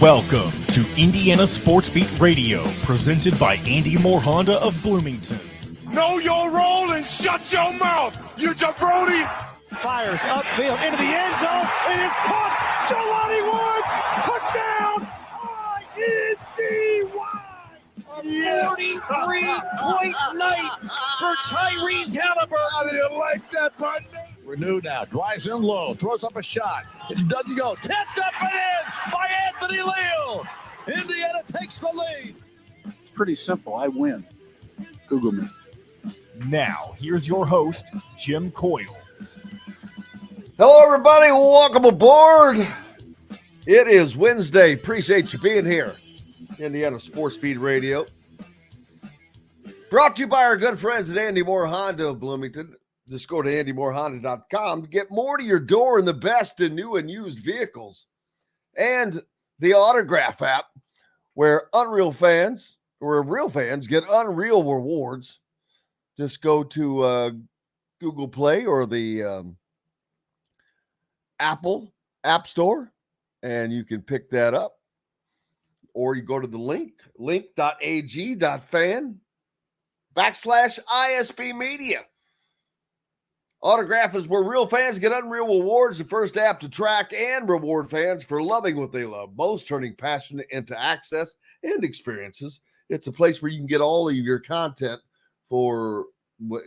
Welcome to Indiana Sports Beat Radio, presented by Andy Moore Honda of Bloomington. Know your role and shut your mouth, you jabroni! Fires upfield into the end zone. It is caught. Jelani Woods, touchdown! ISB! Yes. 43-point night for Tyrese Halliburton. How do you like that, partner? Renew now, drives in low, throws up a shot. It doesn't go. Tipped up and in by Anthony Leal. Indiana takes the lead. It's pretty simple. I win. Google me. Now, here's your host, Jim Coyle. Hello, everybody. Welcome aboard. It is Wednesday. Appreciate you being here. Indiana Sports Speed Radio. Brought to you by our good friends at Andy Moore Honda of Bloomington. Just go to andymoorehonda.com to get more to your door and the best in new and used vehicles. And the Autograph app, where real fans get unreal rewards. Just go to Google Play or the Apple App Store, and you can pick that up. Or you go to the link.ag.fan/ISB Media. Autograph is where real fans get unreal rewards, the first app to track and reward fans for loving what they love most, turning passion into access and experiences. It's a place where you can get all of your content for,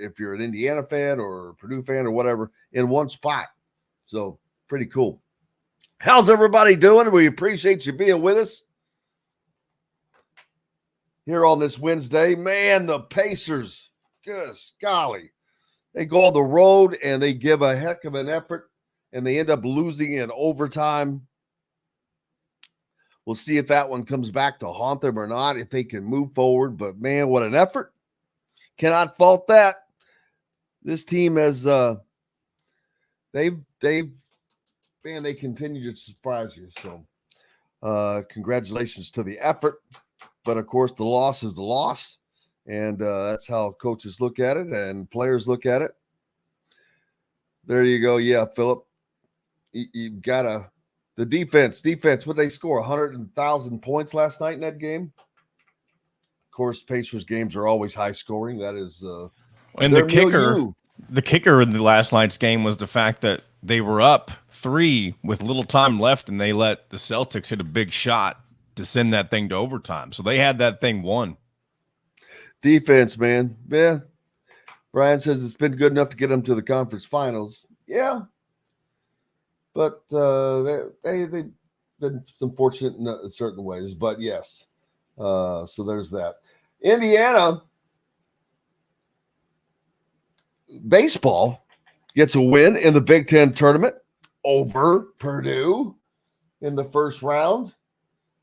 if you're an Indiana fan or Purdue fan or whatever, in one spot. So pretty cool. How's everybody doing? We appreciate you being with us here on this Wednesday. Man, the Pacers, goodness golly. They go on the road and they give a heck of an effort, and they end up losing in overtime. We'll see if that one comes back to haunt them or not, if they can move forward. But, man, what an effort. Cannot fault that. This team has they continue to surprise you. So, congratulations to the effort. But, of course, the loss is the loss. And that's how coaches look at it and players look at it. There you go. Yeah, Philip. You've got the defense. What they score? 100,000 points last night in that game. Of course, Pacers games are always high scoring. That is. And the kicker in the last night's game was the fact that they were up 3 with little time left, and they let the Celtics hit a big shot to send that thing to overtime. So they had that thing won. Defense, man. Yeah. Brian says it's been good enough to get them to the conference finals. Yeah. But they've been some fortunate in certain ways. But, yes. So there's that. Indiana baseball gets a win in the Big Ten tournament over Purdue in the first round.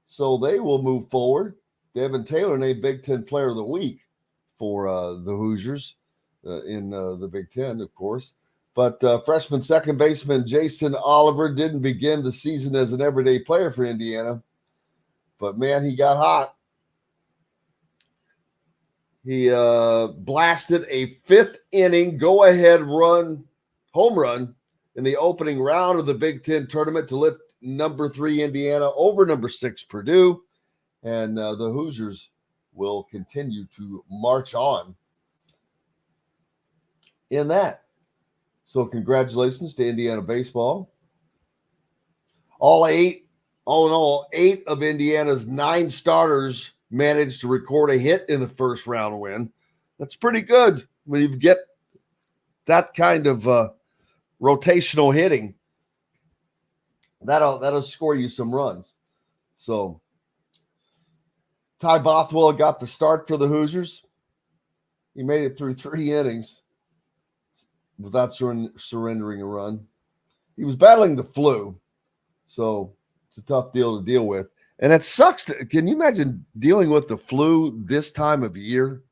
So they will move forward. Devin Taylor named Big Ten Player of the Week for the Hoosiers in the Big Ten, of course. But freshman second baseman Jason Oliver didn't begin the season as an everyday player for Indiana. But, man, he got hot. He blasted a 5th inning go-ahead home run in the opening round of the Big Ten tournament to lift number 3 Indiana over number 6 Purdue. And the Hoosiers will continue to march on in that. So congratulations to Indiana baseball. All in all, 8 of Indiana's 9 starters managed to record a hit in the first round win. That's pretty good when you get that kind of rotational hitting. That'll score you some runs. So Ty Bothwell got the start for the Hoosiers. He made it through 3 innings without surrendering a run. He was battling the flu, so it's a tough deal to deal with. And it sucks. Can you imagine dealing with the flu this time of year?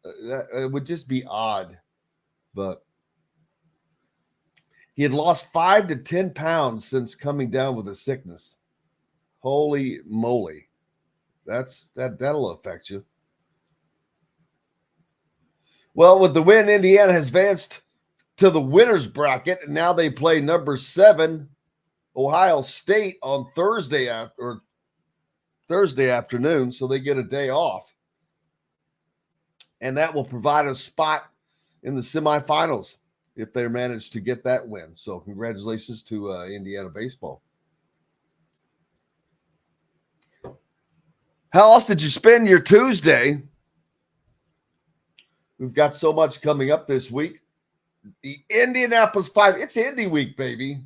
It would just be odd. But he had lost 5 to 10 pounds since coming down with a sickness. Holy moly. That'll affect you. Well, with the win, Indiana has advanced to the winner's bracket, and now they play number 7 Ohio State on Thursday afternoon, so they get a day off. And that will provide a spot in the semifinals if they manage to get that win. So congratulations to Indiana baseball. How else did you spend your Tuesday? We've got so much coming up this week. The Indianapolis 5. It's Indy week, baby.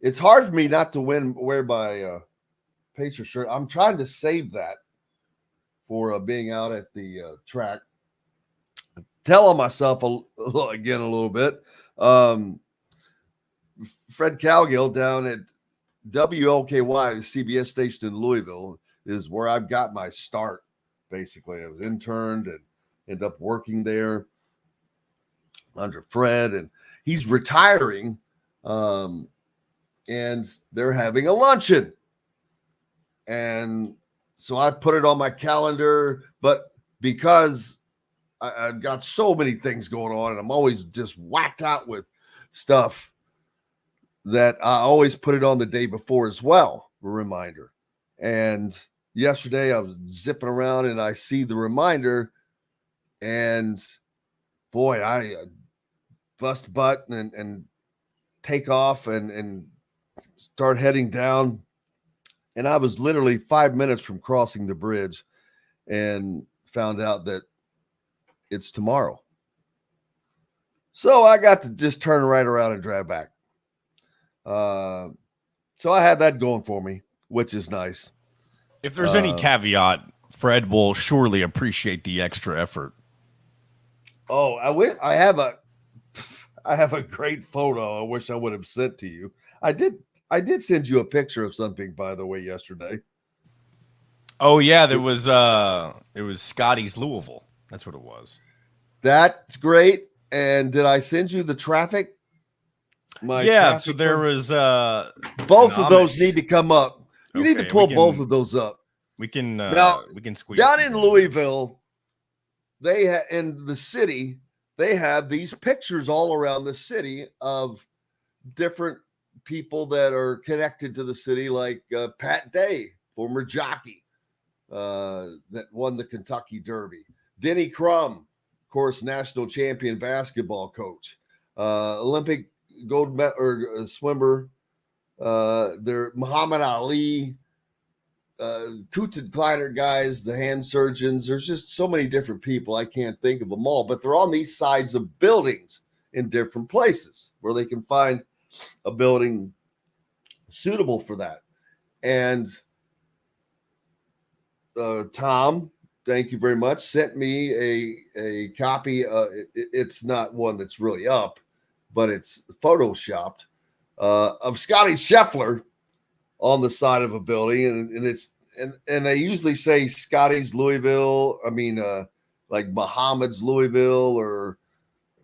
It's hard for me not to wear my Pacer shirt. I'm trying to save that for being out at the track. Telling myself again a little bit. Fred Cowgill down at WLKY, the CBS station in Louisville, is where I've got my start. Basically, I was interned and ended up working there under Fred, and he's retiring. And they're having a luncheon. And so I put it on my calendar, but because I've got so many things going on and I'm always just whacked out with stuff, that I always put it on the day before as well, a reminder. And yesterday I was zipping around and I see the reminder, and boy, I bust butt and take off and start heading down. And I was literally 5 minutes from crossing the bridge and found out that it's tomorrow. So I got to just turn right around and drive back. So I had that going for me, which is nice. If there's any caveat, Fred will surely appreciate the extra effort. Oh, I have a great photo I wish I would have sent to you. I did send you a picture of something, by the way, yesterday. Oh yeah, it was Scotty's Louisville. That's what it was. That's great. And did I send you the traffic? So there was both of those need to come up. You need to pull both of those up. We can squeeze down in Louisville. They in the city, they have these pictures all around the city of different people that are connected to the city, like Pat Day, former jockey that won the Kentucky Derby. Denny Crum, of course, national champion basketball coach, Olympic gold medal or swimmer. There, Muhammad Ali, Kutin Kleiner guys, the hand surgeons. There's just so many different people. I can't think of them all, but they're on these sides of buildings in different places where they can find a building suitable for that. And Tom, thank you very much, sent me a copy. It's not one that's really up, but it's photoshopped of Scotty Scheffler on the side of a building, and they usually say Scotty's Louisville. I mean, like Muhammad's Louisville, or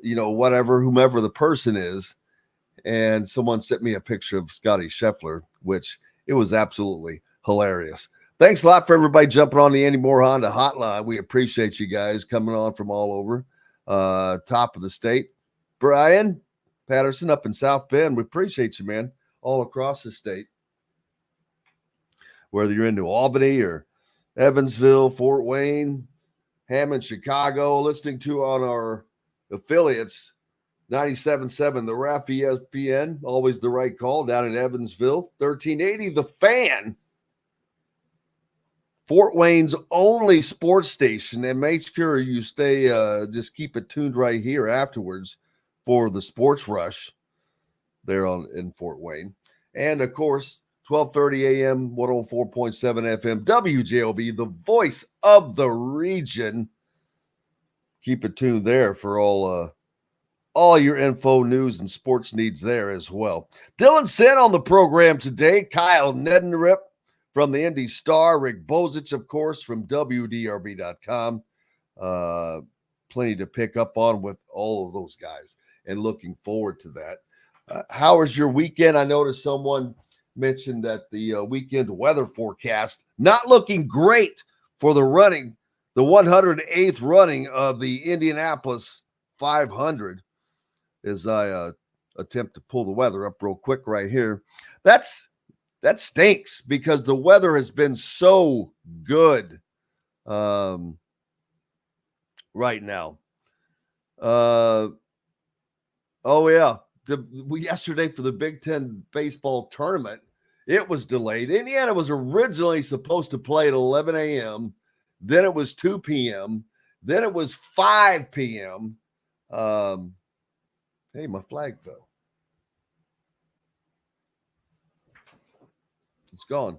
whomever the person is. And someone sent me a picture of Scotty Scheffler, which it was absolutely hilarious. Thanks a lot for everybody jumping on the Andy Moore Honda hotline. We appreciate you guys coming on from all over, top of the state. Brian Patterson up in South Bend, we appreciate you, man, all across the state. Whether you're in New Albany or Evansville, Fort Wayne, Hammond, Chicago, listening to on our affiliates, 97.7 The Ref, ESPN, always the right call, down in Evansville. 1380 The Fan, Fort Wayne's only sports station. And make sure you stay, just keep it tuned right here afterwards for the Sports Rush there in Fort Wayne. And, of course, 12:30 a.m., 104.7 FM, WJOB, the voice of the region. Keep it tuned there for all your info, news, and sports needs there as well. Dylan Sinn on the program today. Kyle Neddenriep from the Indy Star. Rick Bozich, of course, from WDRB.com. Plenty to pick up on with all of those guys, and looking forward to that. How was your weekend? I noticed someone mentioned that the weekend weather forecast not looking great for the 108th running of the Indianapolis 500. As I attempt to pull the weather up real quick right here. that stinks because the weather has been so good right now. Oh yeah, yesterday for the Big Ten baseball tournament, it was delayed. Indiana was originally supposed to play at 11 a.m. Then it was 2 p.m. Then it was 5 p.m. Hey, my flag fell. It's gone.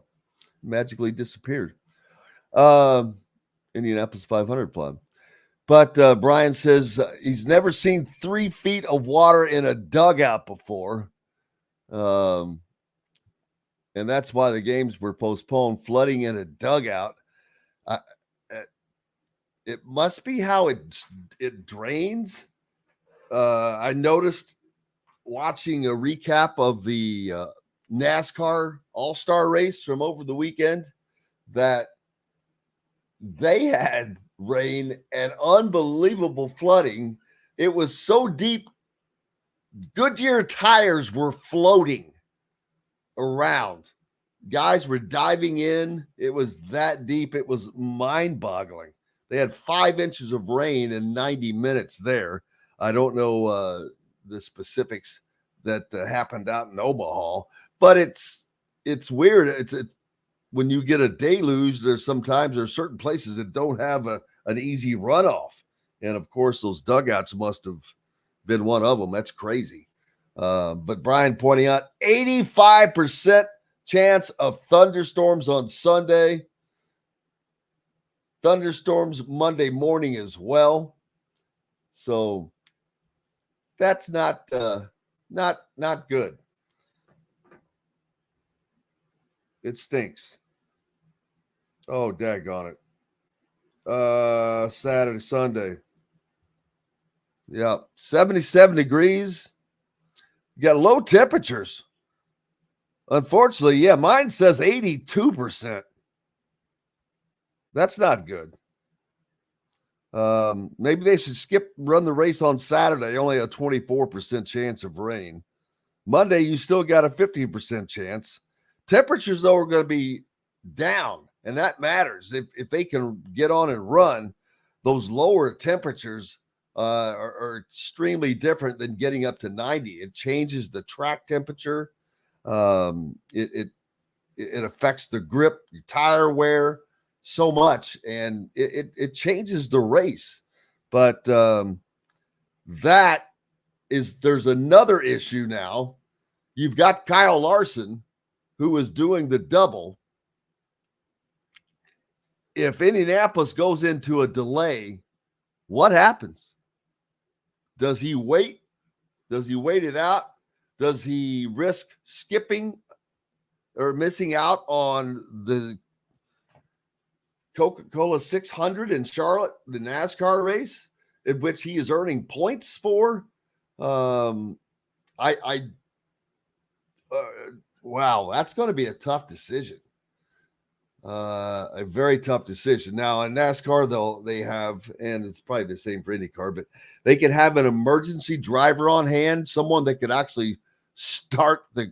Magically disappeared. Indianapolis 500 flag. But Brian says he's never seen 3 feet of water in a dugout before. And that's why the games were postponed. Flooding in a dugout. It must be how it drains. I noticed watching a recap of the NASCAR All-Star race from over the weekend that they had rain and unbelievable flooding. It was so deep, Goodyear tires were floating around. Guys were diving in. It was that deep. It was mind-boggling. They had 5 inches of rain in 90 minutes there. I don't know the specifics that happened out in Omaha, but it's weird. It's when you get a deluge, there's certain places that don't have an easy runoff. And of course, those dugouts must have been one of them. That's crazy. But Brian pointing out 85% chance of thunderstorms on Sunday. Thunderstorms Monday morning as well. So that's not good. It stinks. Oh, daggone it. Saturday, Sunday. Yeah, 77 degrees. You got low temperatures. Unfortunately, yeah, mine says 82%. That's not good. Maybe they should run the race on Saturday, only a 24% chance of rain. Monday, you still got a 50% chance. Temperatures, though, are going to be down, and that matters. If they can get on and run, those lower temperatures are extremely different than getting up to 90. It changes the track temperature. It affects the grip, the tire wear so much, and it changes the race. But there's another issue now. You've got Kyle Larson, who is doing the double. If Indianapolis goes into a delay, what happens? Does he wait? Does he wait it out? Does he risk skipping or missing out on the Coca-Cola 600 in Charlotte, the NASCAR race, in which he is earning points for? Wow, that's going to be a tough decision. A very tough decision. Now in NASCAR, they have, and it's probably the same for IndyCar, but they can have an emergency driver on hand, someone that could actually start the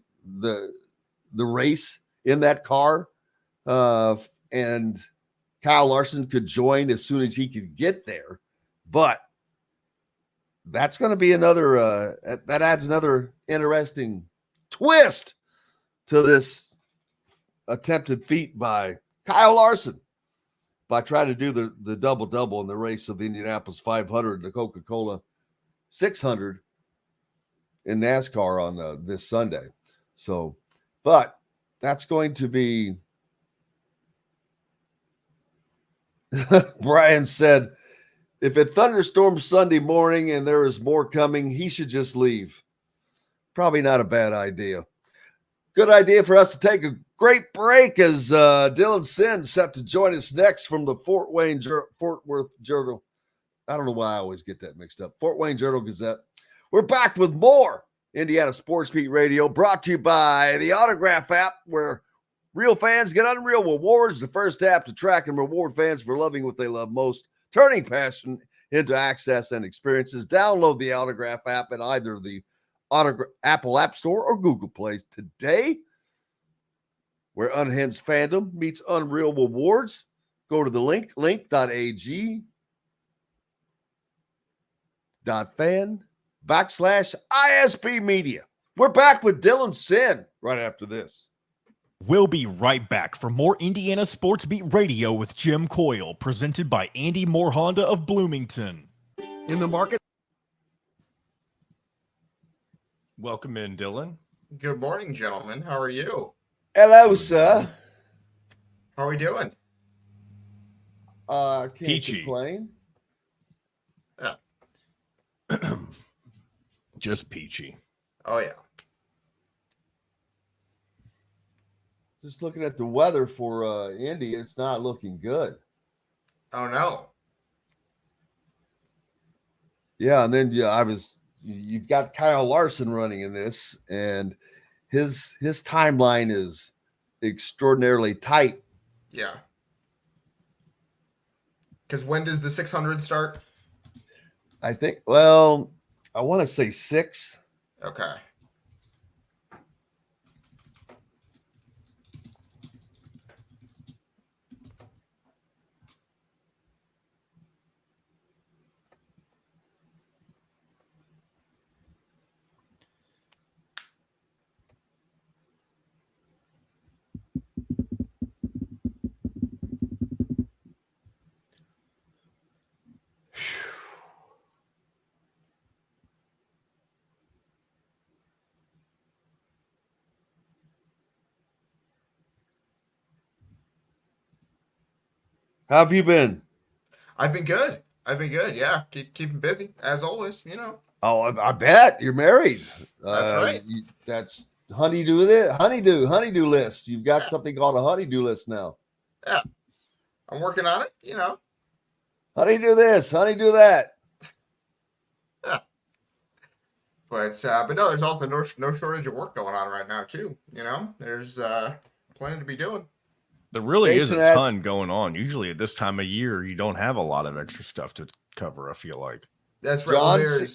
race in that car, and Kyle Larson could join as soon as he could get there. But that's going to be another that adds another interesting twist to this attempted feat by Kyle Larson by trying to do the double-double in the race of the Indianapolis 500 and the Coca-Cola 600 in NASCAR on this Sunday. So, but that's going to be, Brian said, if it thunderstorms Sunday morning and there is more coming, he should just leave. Probably not a bad idea. Good idea for us to take a great break as Dylan Sinn set to join us next from the Fort Worth Journal. I don't know why I always get that mixed up. Fort Wayne Journal Gazette. We're back with more Indiana Sports Beat Radio, brought to you by the Autograph app, where real fans get unreal rewards. The first app to track and reward fans for loving what they love most, turning passion into access and experiences. Download the Autograph app at either the Apple App Store or Google Play today. where unhinged fandom meets unreal rewards. Go to the link.ag.fan/ISB Media. We're back with Dylan Sinn right after this. We'll be right back for more Indiana Sports Beat Radio with Jim Coyle, presented by Andy Moore Honda of Bloomington. In the market. Welcome in, Dylan. Good morning, gentlemen. How are you? Hello, sir. How are we doing? Can't Peachy. complain. Yeah. Just peachy. Oh, yeah. Just looking at the weather for Indy, it's not looking good. Oh, no. Yeah, and then you've got Kyle Larson running in this, and his timeline is extraordinarily tight. Yeah. Because when does the 600 start? I think, well, I want to say 6. Okay. How have you been? I've been good. Yeah. Keeping busy, as always, you know. Oh, I bet you're married. That's right. That's honeydew list. You've got something called a honeydew list now. Yeah. I'm working on it, you know. Honeydew this, honeydew that. Yeah. But no, there's also no shortage of work going on right now, too. You know, there's plenty to be doing. There really Jason is a ton going on. Usually at this time of year, you don't have a lot of extra stuff to cover, I feel like. That's right.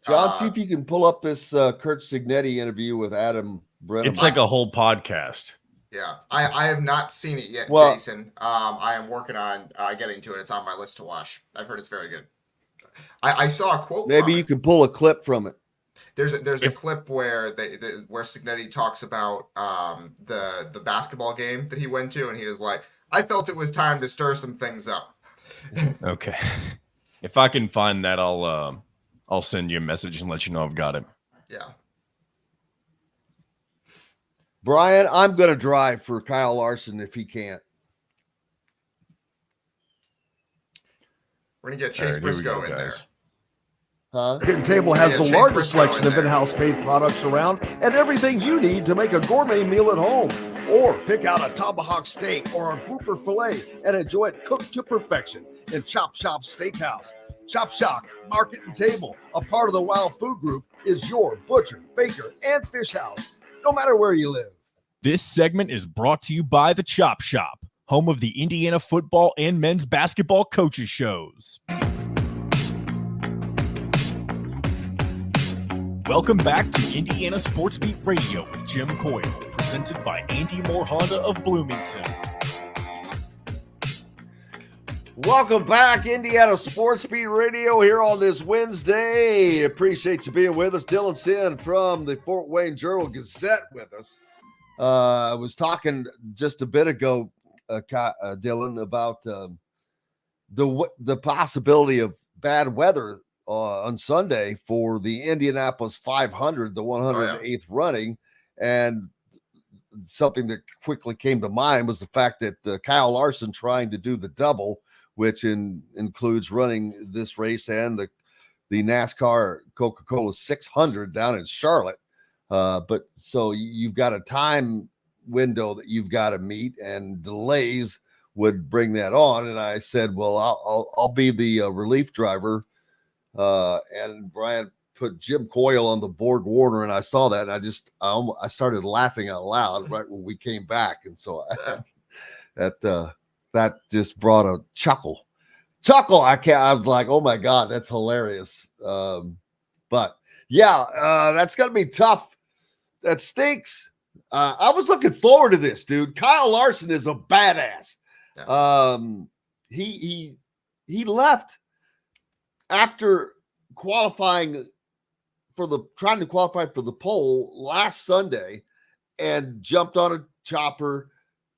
John, see if you can pull up this Kurt Signetti interview with Adam Brennan. It's like a whole podcast. Yeah. I have not seen it yet, Well, Jason. I am working on getting to it. It's on my list to watch. I've heard it's very good. I saw a quote. Maybe you can pull a clip from it. There's a clip where where Signetti talks about the basketball game that he went to, and he was like, "I felt it was time to stir some things up." Okay, if I can find that, I'll send you a message and let you know I've got it. Yeah, Brian, I'm going to drive for Kyle Larson if he can't. we're gonna get Chase Briscoe in there. Kitchen Table has Yeah, the Chase largest Briscoe selection in of there. in-house made products around and everything you need to make a gourmet meal at home. Or pick out a tomahawk steak or a grouper filet and enjoy it cooked to perfection in Chop Shop Steakhouse. Chop Shop, Market and Table, a part of the Wild Food Group, is your butcher, baker, and fish house, no matter where you live. This segment is brought to you by the Chop Shop, home of the Indiana football and men's basketball coaches shows. Welcome back to Indiana Sports Beat Radio with Jim Coyle, presented by Andy Moore Honda of Bloomington. Welcome back, Indiana Sports Beat Radio here on this Wednesday. Appreciate you being with us. Dylan Sinn from the Fort Wayne Journal-Gazette with us. I was talking just a bit ago, Dylan, about the possibility of bad weather on Sunday for the Indianapolis 500, the 108th running. And something that quickly came to mind was the fact that Kyle Larson trying to do the double, which includes running this race and the NASCAR Coca-Cola 600 down in Charlotte. But so you've got a time window that you've got to meet, and delays would bring that on. And I said, well, I'll be the relief driver. And Brian put Jim Coyle on the board Warner, and I saw that, and I started laughing out loud right when we came back. And so that just brought a chuckle. I was like, oh my God, that's hilarious. But yeah, that's going to be tough. That stinks. I was looking forward to this, dude. Kyle Larson is a badass. Yeah. He left after qualifying trying to qualify for the pole last Sunday and jumped on a chopper,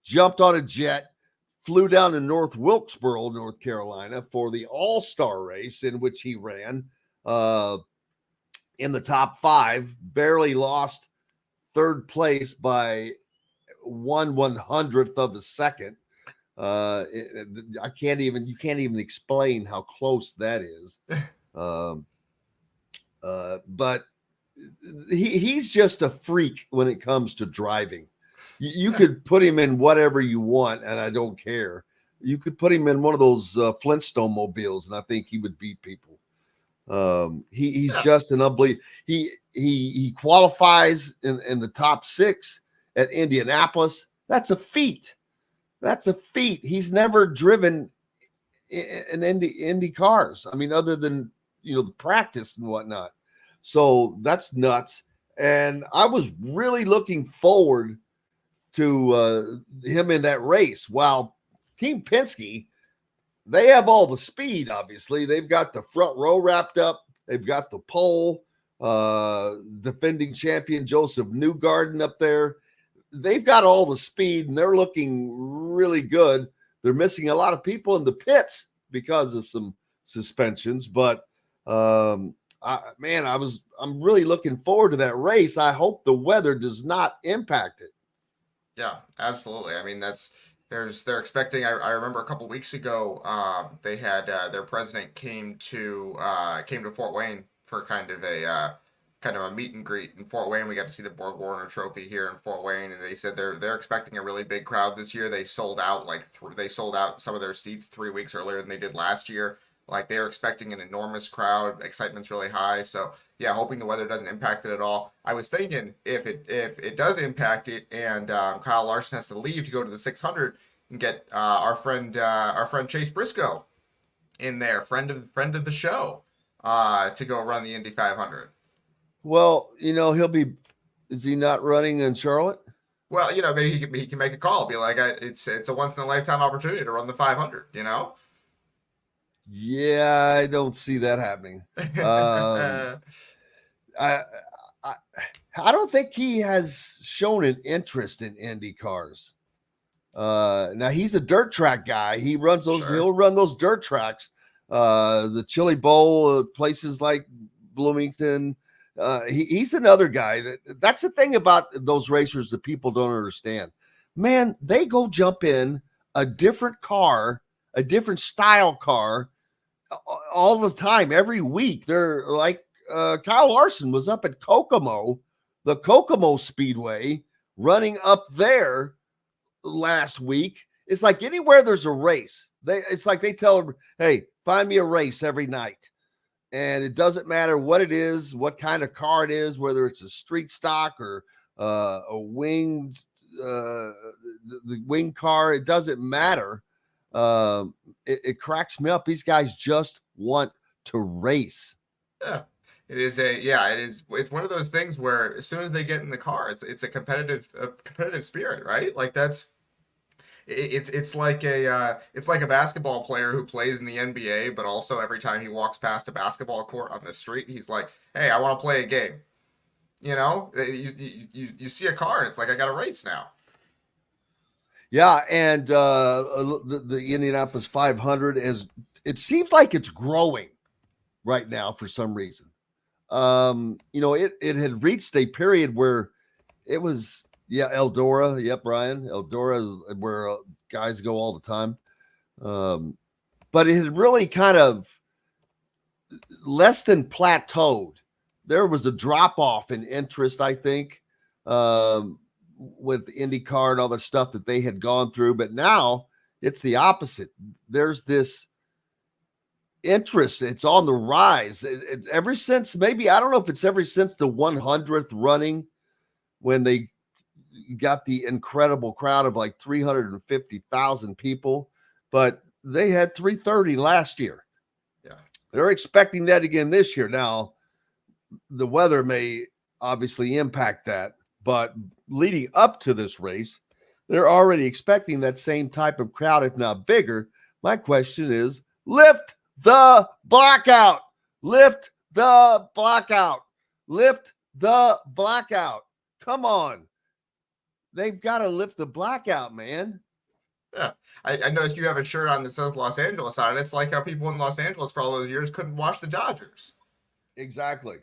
jumped on a jet, flew down to North Wilkesboro, North Carolina for the All-Star race in which he ran in the top 5, barely lost third place by 1/100th of a second. You can't even explain how close that is. But he's just a freak when it comes to driving. You could put him in whatever you want, and I don't care. You could put him in one of those Flintstone mobiles, and I think he would beat people. He's just an unbelievable. He qualifies in the top 6 at Indianapolis. That's a feat. He's never driven in Indy cars. I mean, other than the practice and whatnot. So that's nuts. And I was really looking forward to him in that race. While Team Penske, they have all the speed, obviously. They've got the front row wrapped up. They've got the pole, defending champion Joseph Newgarden up there. They've got all the speed, and they're looking really good. They're missing a lot of people in the pits because of some suspensions. But, I'm really looking forward to that race. I hope the weather does not impact it. Yeah, absolutely. I mean, they're expecting. I remember a couple weeks ago, they had their president came to Fort Wayne for kind of a meet and greet in Fort Wayne. We got to see the Borg Warner Trophy here in Fort Wayne, and they said they're expecting a really big crowd this year. They sold out some of their seats 3 weeks earlier than they did last year. Like, they're expecting an enormous crowd. Excitement's really high. So yeah, hoping the weather doesn't impact it at all. I was thinking if it does impact it, and Kyle Larson has to leave to go to the 600 and get our friend Chase Briscoe in there, friend of the show, to go run the Indy 500. Well, is he not running in Charlotte? Well, maybe he can make a call, be like, it's a once in a lifetime opportunity to run the 500. Yeah, I don't see that happening. I don't think he has shown an interest in Indy cars. Now he's a dirt track guy. He runs those. Sure. He'll run those dirt tracks. The Chili Bowl, places like Bloomington. He's another guy. That's the thing about those racers that people don't understand. Man, they go jump in a different car, a different style car, all the time, every week. They're like Kyle Larson was up at Kokomo, the Kokomo Speedway, running up there last week. It's like anywhere there's a race, it's like they tell them, hey, find me a race every night. And it doesn't matter what it is, what kind of car it is, whether it's a street stock or a winged, the wing car, it doesn't matter. It cracks me up. These guys just want to race. Yeah, it is it's one of those things where as soon as they get in the car, it's a competitive spirit, right? Like it's like a basketball player who plays in the NBA, but also every time he walks past a basketball court on the street, he's like, hey, I want to play a game. You see a car and it's like, I got to race now. Yeah, and the Indianapolis 500 it seems like it's growing right now for some reason. It had reached a period where it was Eldora. Yep, Ryan. Eldora is where guys go all the time. But it had really kind of less than plateaued. There was a drop off in interest, I think. With IndyCar and all the stuff that they had gone through, but now it's the opposite. There's this interest. It's on the rise. It's ever since, maybe, I don't know if it's ever since the 100th running when they got the incredible crowd of like 350,000 people, but they had 330 last year. Yeah. They're expecting that again this year. Now, the weather may obviously impact that. But leading up to this race, they're already expecting that same type of crowd, if not bigger. My question is, lift the blackout. Lift the blackout. Lift the blackout. Come on. They've got to lift the blackout, man. Yeah. I noticed you have a shirt on that says Los Angeles on it. It's like how people in Los Angeles for all those years couldn't watch the Dodgers. Exactly.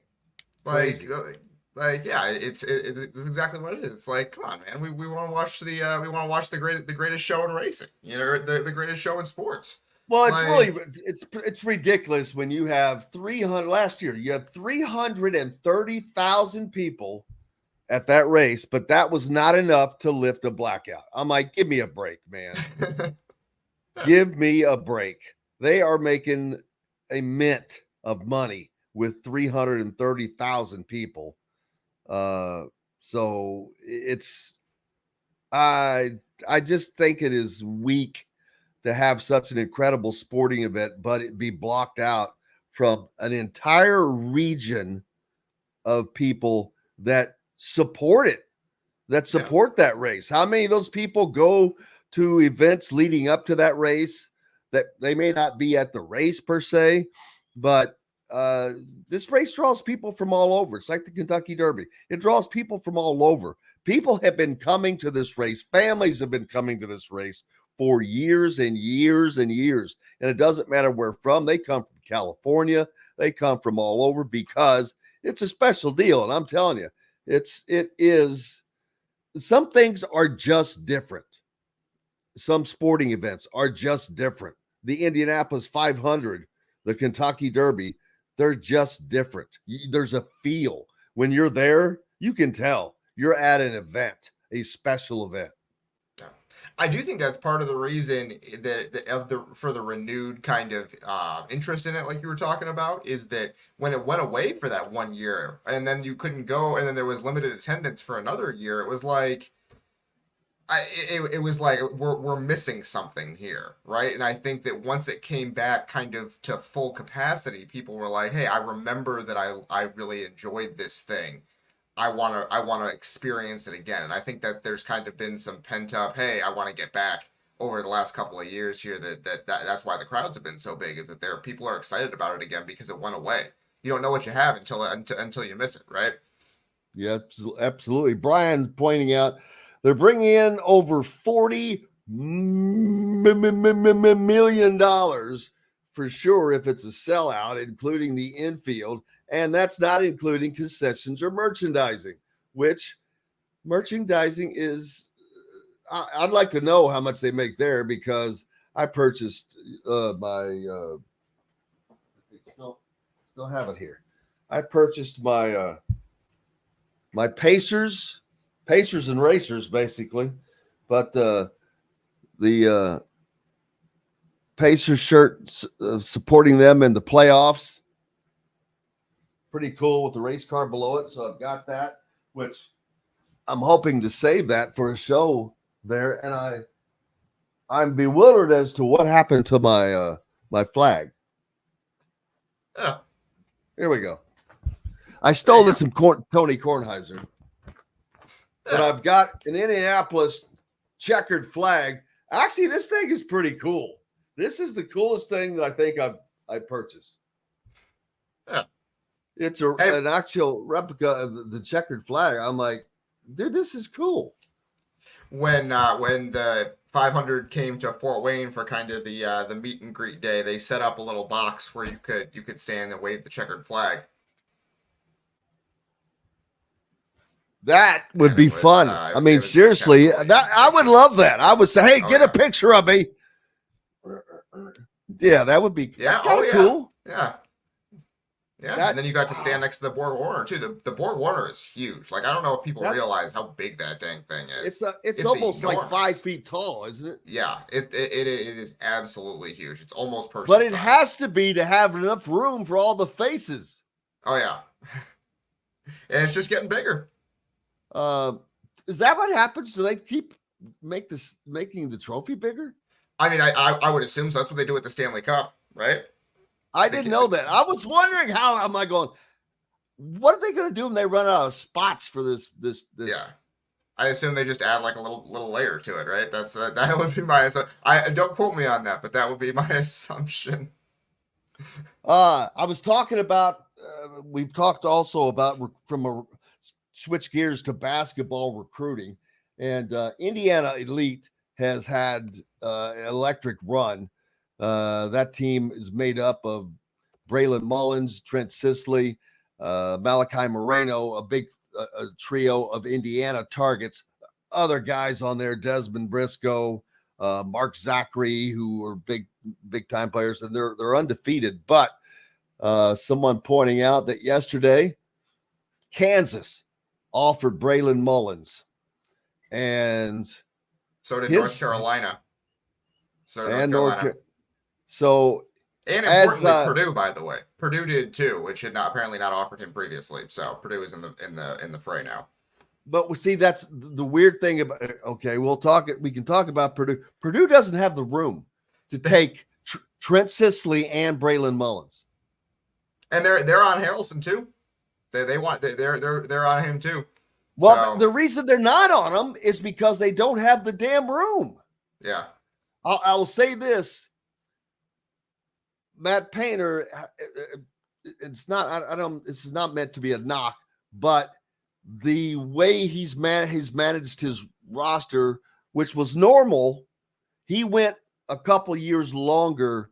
Like, yeah, it's exactly what it is. It's like, come on, man, we want to watch the greatest show in racing, the greatest show in sports. Well, it's ridiculous when you have 300 last year. You have 330,000 people at that race, but that was not enough to lift a blackout. I'm like, give me a break, man. Give me a break. They are making a mint of money with 330,000 people. So it's I just think it is weak to have such an incredible sporting event, but it be blocked out from an entire region of people that support it, that support that race. How many of those people go to events leading up to that race that they may not be at the race per se, but this race draws people from all over. It's like the Kentucky Derby. It draws people from all over. People have been coming to this race. Families have been coming to this race for years and years and years. And it doesn't matter where from. They come from California. They come from all over because it's a special deal. And I'm telling you, it is. Some things are just different. Some sporting events are just different. The Indianapolis 500, the Kentucky Derby, they're just different. There's a feel. When you're there, you can tell you're at an event, a special event. Yeah. I do think that's part of the reason for the renewed kind of interest in it, like you were talking about, is that when it went away for that 1 year and then you couldn't go and then there was limited attendance for another year, it was like, it was like we're missing something here, right? And I think that once it came back kind of to full capacity, people were like, hey, I remember that I really enjoyed this thing. I want to experience it again. And I think that there's kind of been some pent up, hey, I want to get back over the last couple of years here. That's why the crowds have been so big, is that people are excited about it again because it went away. You don't know what you have until you miss it, right? Yeah, absolutely. Brian pointing out they're bringing in over $40 million for sure if it's a sellout, including the infield. And that's not including concessions or merchandising, which merchandising is, I'd like to know how much they make there, because I purchased still have it here. I purchased my my Pacers and Racers, basically. But the Pacers shirt supporting them in the playoffs. Pretty cool with the race car below it. So I've got that, which I'm hoping to save that for a show there. And I'm bewildered as to what happened to my my flag. Yeah. Here we go. I stole this from Tony Kornheiser. But I've got an Indianapolis checkered flag. Actually, this thing is pretty cool. This is the coolest thing that I think I purchased. Yeah. It's an actual replica of the checkered flag. I'm like, dude, this is cool. When the 500 came to Fort Wayne for kind of the meet and greet day, they set up a little box where you could stand and wave the checkered flag. That would be fun. I mean, seriously, I would love that. I would say, hey, get a picture of me. Yeah, that would be. Yeah, that's kind of cool. Yeah. Yeah, and then you got to stand next to the Borg Warner too. The Borg Warner is huge. Like, I don't know if people realize how big that dang thing is. It's almost enormous. Like 5 feet tall, isn't it? Yeah, it is absolutely huge. It's almost person But it size. has to be to have enough room for all the faces. Oh yeah, and it's just getting bigger. Is that what happens? Do they keep making the trophy bigger? I mean, I would assume so. That's what they do with the Stanley Cup, right? I didn't know that. I was wondering how am I going? what are they going to do when they run out of spots for this? Yeah. I assume they just add like a little layer to it, right? That would be my. I don't quote me on that, but that would be my assumption. I was talking about. We've talked also about switch gears to basketball recruiting, and Indiana Elite has had an electric run. That team is made up of Braylon Mullins, Trent Sisley, Malachi Moreno, a big a trio of Indiana targets. Other guys on there, Desmond Briscoe, Mark Zachary, who are big time players, and they're undefeated. But someone pointing out that yesterday, Kansas offered Braylon Mullins, and so did North Carolina. And importantly, Purdue, by the way, Purdue did too, which had apparently not offered him previously. So Purdue is in the fray now. But we see that's the weird thing about. Okay, we can talk about Purdue. Purdue doesn't have the room to take Trent Sisley and Braylon Mullins, and they're on Harrelson too. They're on him too. Well, the reason they're not on him is because they don't have the damn room. Yeah, I will say this. Matt Painter, it's not. I don't. This is not meant to be a knock, but the way he's managed his roster, which was normal, he went a couple years longer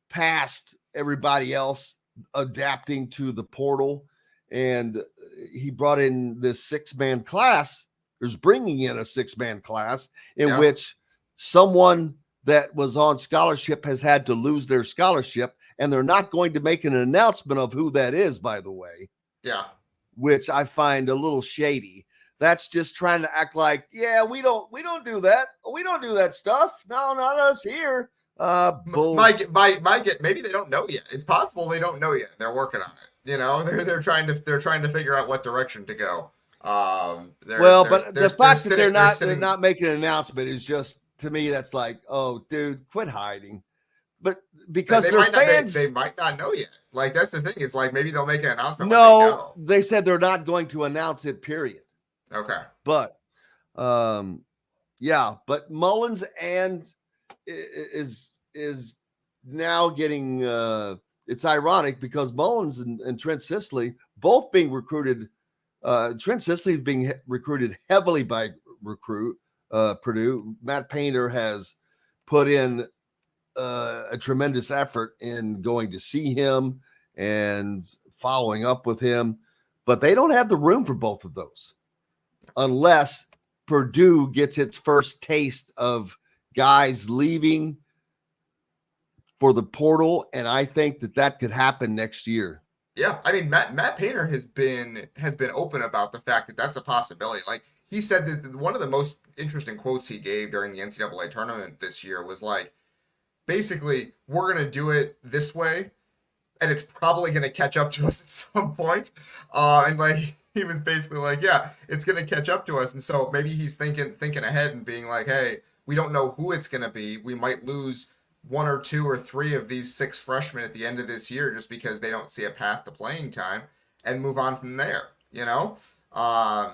past everybody else adapting to the portal, and he brought in this 6-man class. There's bringing in a 6-man class in which someone that was on scholarship has had to lose their scholarship, and they're not going to make an announcement of who that is, by the way. Yeah. Which I find a little shady. That's just trying to act like, yeah, we don't do that. We don't do that stuff. No, not us here. Maybe they don't know yet. It's possible they don't know yet. They're working on it. You know, they're trying to figure out what direction to go. But the fact that they're not making an announcement is just, to me, that's like, oh, dude, quit hiding. But because their fans, they might not know yet. Like, that's the thing. Is like maybe they'll make an announcement. No, they said they're not going to announce it. Period. Okay. But, but Mullins is now getting. It's ironic because Mullins and Trent Sisley both being recruited. Trent Sisley is being recruited heavily by Purdue. Matt Painter has put in a tremendous effort in going to see him and following up with him, but they don't have the room for both of those unless Purdue gets its first taste of guys leaving for the portal, and I think that could happen next year. Yeah, I mean, Matt Painter has been open about the fact that that's a possibility. Like, he said that one of the most interesting quotes he gave during the NCAA tournament this year was like, basically, we're going to do it this way, and it's probably going to catch up to us at some point. And like, he was basically like, yeah, it's going to catch up to us. And so maybe he's thinking ahead and being like, hey, we don't know who it's going to be. We might lose 1 or 2 or 3 of these 6 freshmen at the end of this year just because they don't see a path to playing time, and move on from there, you know?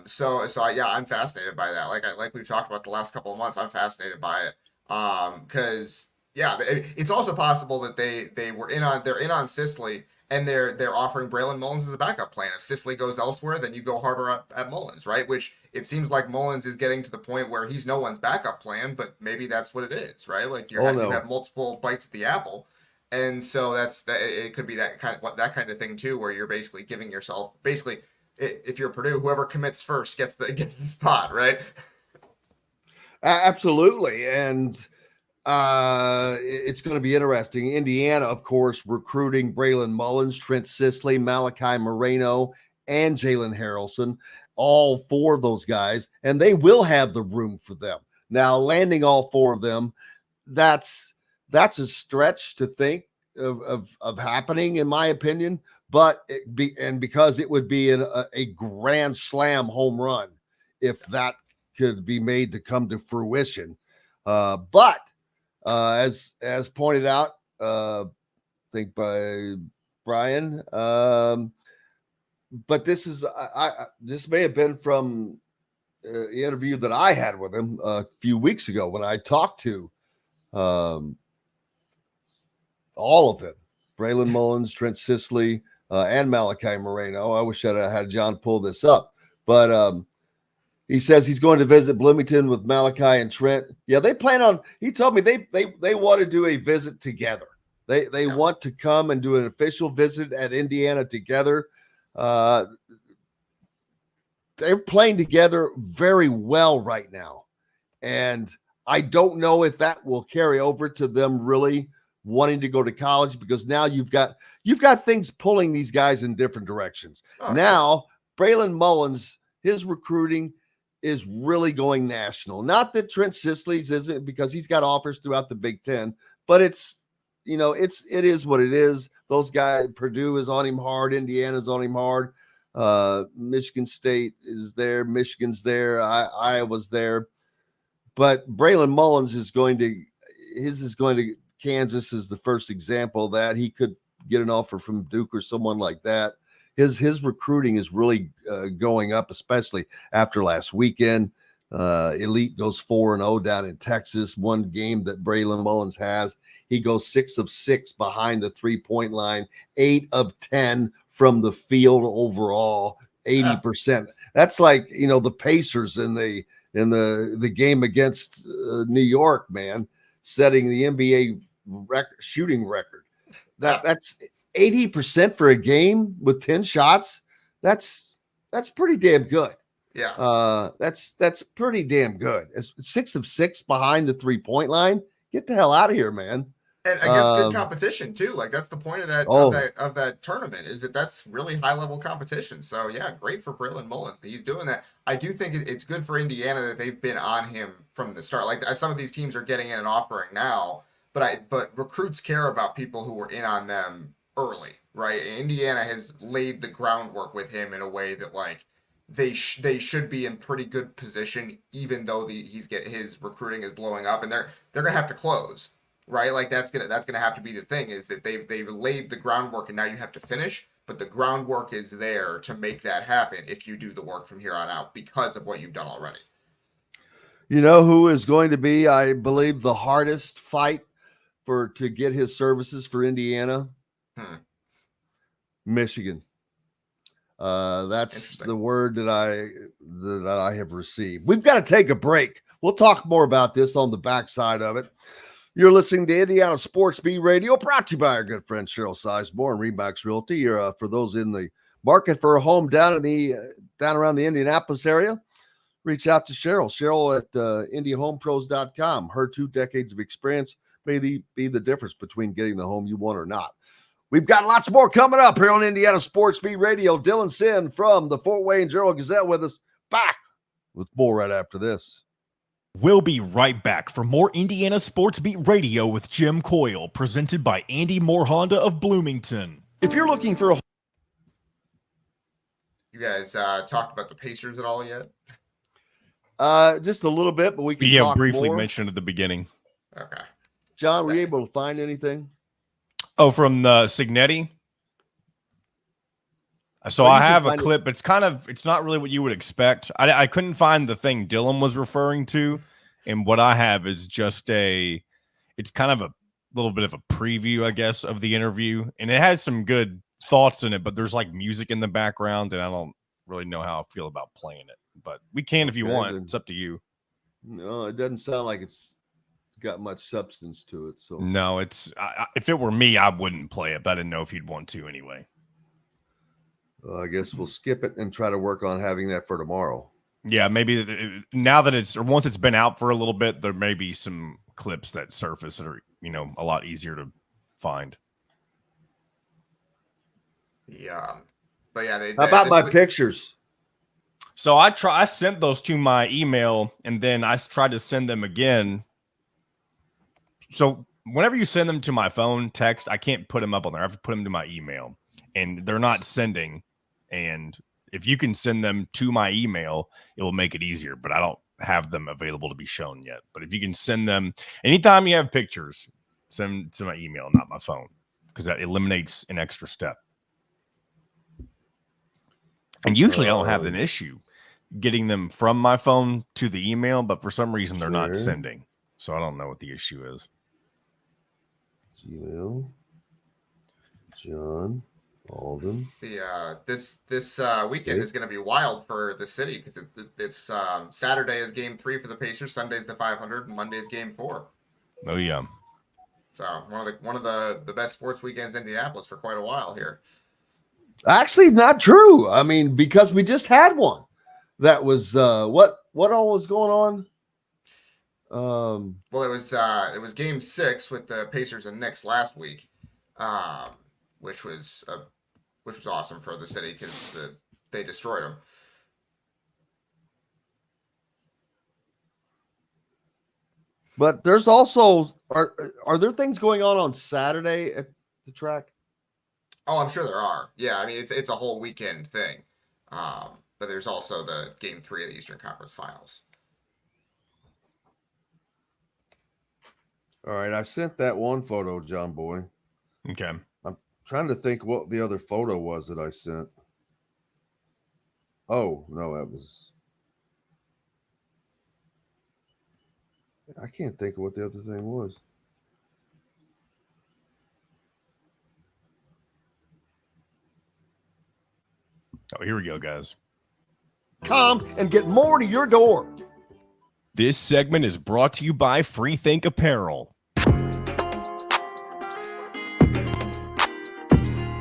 So I'm fascinated by that. Like we've talked about the last couple of months, I'm fascinated by it. Because it's also possible that they're in on Sisley, and they're offering Braylon Mullins as a backup plan. If Sisley goes elsewhere, then you go harder at Mullins, right? Which it seems like Mullins is getting to the point where he's no one's backup plan, but maybe that's what it is, right? Like you have multiple bites at the apple, and so it could be that kind of thing too, where you're basically giving yourself if you're Purdue, whoever commits first gets the spot, right? Absolutely, and it's going to be interesting. Indiana, of course, recruiting Braylon Mullins, Trent Sisley, Malachi Moreno, and Jalen Harrelson, all 4 of those guys, and they will have the room for them. Now, landing all 4 of them, that's a stretch to think of happening, in my opinion. But because it would be a grand slam home run if that could be made to come to fruition. But as pointed out, I think by Brian, but this is this may have been from the interview that I had with him a few weeks ago when I talked to all of them, Braylon Mullins, Trent Sisley, and Malachi Moreno. I wish I had John pull this up, but he says he's going to visit Bloomington with Malachi and Trent. Yeah, they plan on. He told me they want to do a visit together. They want to come and do an official visit at Indiana together. They're playing together very well right now, and I don't know if that will carry over to them really wanting to go to college, because now you've got things pulling these guys in different directions. Now, Braylon Mullins, his recruiting is really going national. Not that Trent Sisley's isn't, because he's got offers throughout the Big Ten, but it is what it is. Those guys, Purdue is on him hard, Indiana's on him hard. Michigan State is there, Michigan's there, Iowa's there. But Braylon Mullins is going to Kansas is the first example that he could get an offer from Duke or someone like that. His recruiting is really going up, especially after last weekend. Elite goes 4-0 down in Texas. One game that Braylon Mullins has, he goes 6 of 6 behind the 3-point line, 8 of 10 from the field overall, 80%. That's like, the Pacers in the game against New York, man, setting the NBA shooting record. That's 80% for a game with 10 shots. That's pretty damn good. Yeah. That's pretty damn good. It's 6 of 6 behind the 3-point line. Get the hell out of here, man. And against good competition too. Like, that's the point of that tournament, is that's really high level competition. So yeah, great for Braylon Mullins that he's doing that. I do think it's good for Indiana that they've been on him from the start. Like, some of these teams are getting in and offering now, but recruits care about people who were in on them early, right? Indiana has laid the groundwork with him in a way that, like, they should be in pretty good position, even though his recruiting is blowing up, and they're gonna have to close. Right, like that's gonna have to be the thing, is that they've laid the groundwork and now you have to finish. But the groundwork is there to make that happen if you do the work from here on out, because of what you've done already. You know who is going to be, I believe, the hardest fight to get his services for Indiana? Michigan. That's the word that I have received. We've got to take a break. We'll talk more about this on the backside of it. You're listening to Indiana Sports Beat Radio, brought to you by our good friend Cheryl Sizemore and Remax Realty. For those in the market for a home down around the Indianapolis area, reach out to Cheryl. Cheryl at IndiaHomePros.com. Her 2 decades of experience may be the difference between getting the home you want or not. We've got lots more coming up here on Indiana Sports Beat Radio. Dylan Sinn from the Fort Wayne Journal-Gazette with us. Back with more right after this. We'll be right back for more Indiana Sports Beat Radio with Jim Coyle, presented by Andy Moore Honda of Bloomington. If you're looking for You guys talked about the Pacers at all yet? Just a little bit, but we can talk briefly more. Mentioned at the beginning. Okay. John, were you able to find anything? Oh, from the Signetti? So I have a clip. It's not really what you would expect. I couldn't find the thing Dylan was referring to. And what I have is just it's kind of a little bit of a preview, I guess, of the interview. And it has some good thoughts in it, but there's like music in the background, and I don't really know how I feel about playing it. But we can if you want. It's up to you. No, it doesn't sound like it's got much substance to it. So no, if it were me, I wouldn't play it, but I didn't know if you'd want to anyway. I guess we'll skip it and try to work on having that for tomorrow. Yeah, maybe now that once it's been out for a little bit, there may be some clips that surface that are, a lot easier to find. Yeah. But yeah, how about my pictures? So I sent those to my email, and then I tried to send them again. So whenever you send them to my phone text, I can't put them up on there. I have to put them to my email, and they're not sending. And if you can send them to my email, it will make it easier, but I don't have them available to be shown yet. But if you can send them anytime you have pictures, send them to my email, not my phone, because that eliminates an extra step. And usually I don't have an issue getting them from my phone to the email, but for some reason they're not sending. So I don't know what the issue is. Gmail. John Alden. This weekend is going to be wild for the city because it's Saturday is game 3 for the Pacers, Sunday's the 500, and Monday is game 4. Oh yeah. So one of the best sports weekends in Indianapolis for quite a while here. Actually, not true. I mean, because we just had one. That was what all was going on. Well, it was game 6 with the Pacers and Knicks last week, which was awesome for the city because they destroyed them. But there's also are there things going on Saturday at the track? Oh, I'm sure there are. Yeah, I mean it's a whole weekend thing. But there's also the game 3 of the Eastern Conference Finals. All right, I sent that one photo, John Boy. Okay. I'm trying to think what the other photo was that I sent. Oh, no, that was... I can't think of what the other thing was. Oh, here we go, guys. Come and get more to your door. This segment is brought to you by Freethink Apparel.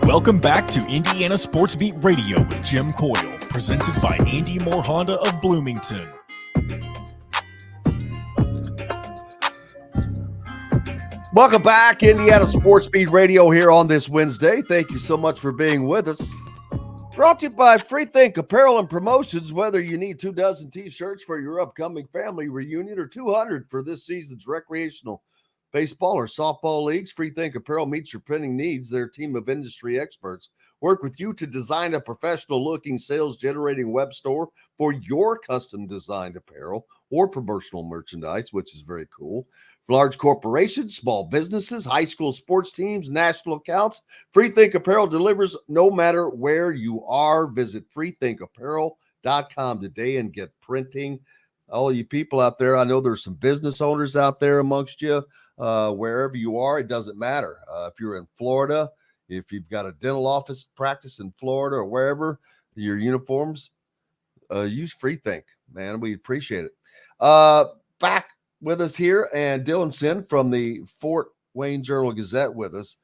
Welcome back to Indiana Sports Beat Radio with Jim Coyle, presented by Andy Moore Honda of Bloomington. Welcome back, Indiana Sports Beat Radio here on this Wednesday. Thank you so much for being with us. Brought to you by Freethink Apparel and Promotions. Whether you need 24 t-shirts for your upcoming family reunion or 200 for this season's recreational baseball or softball leagues, Freethink Apparel meets your printing needs. Their team of industry experts work with you to design a professional-looking sales-generating web store for your custom-designed apparel or promotional merchandise, which is very cool. For large corporations, small businesses, high school sports teams, national accounts, Freethink Apparel delivers no matter where you are. Visit freethinkapparel.com today and get printing. All you people out there, I know there's some business owners out there amongst you. Wherever you are, it doesn't matter. If you're in Florida, if you've got a dental office practice in Florida or wherever, your uniforms, use Freethink, man. We appreciate it. Back with us here, and Dylan Sinn from the Fort Wayne Journal-Gazette with us,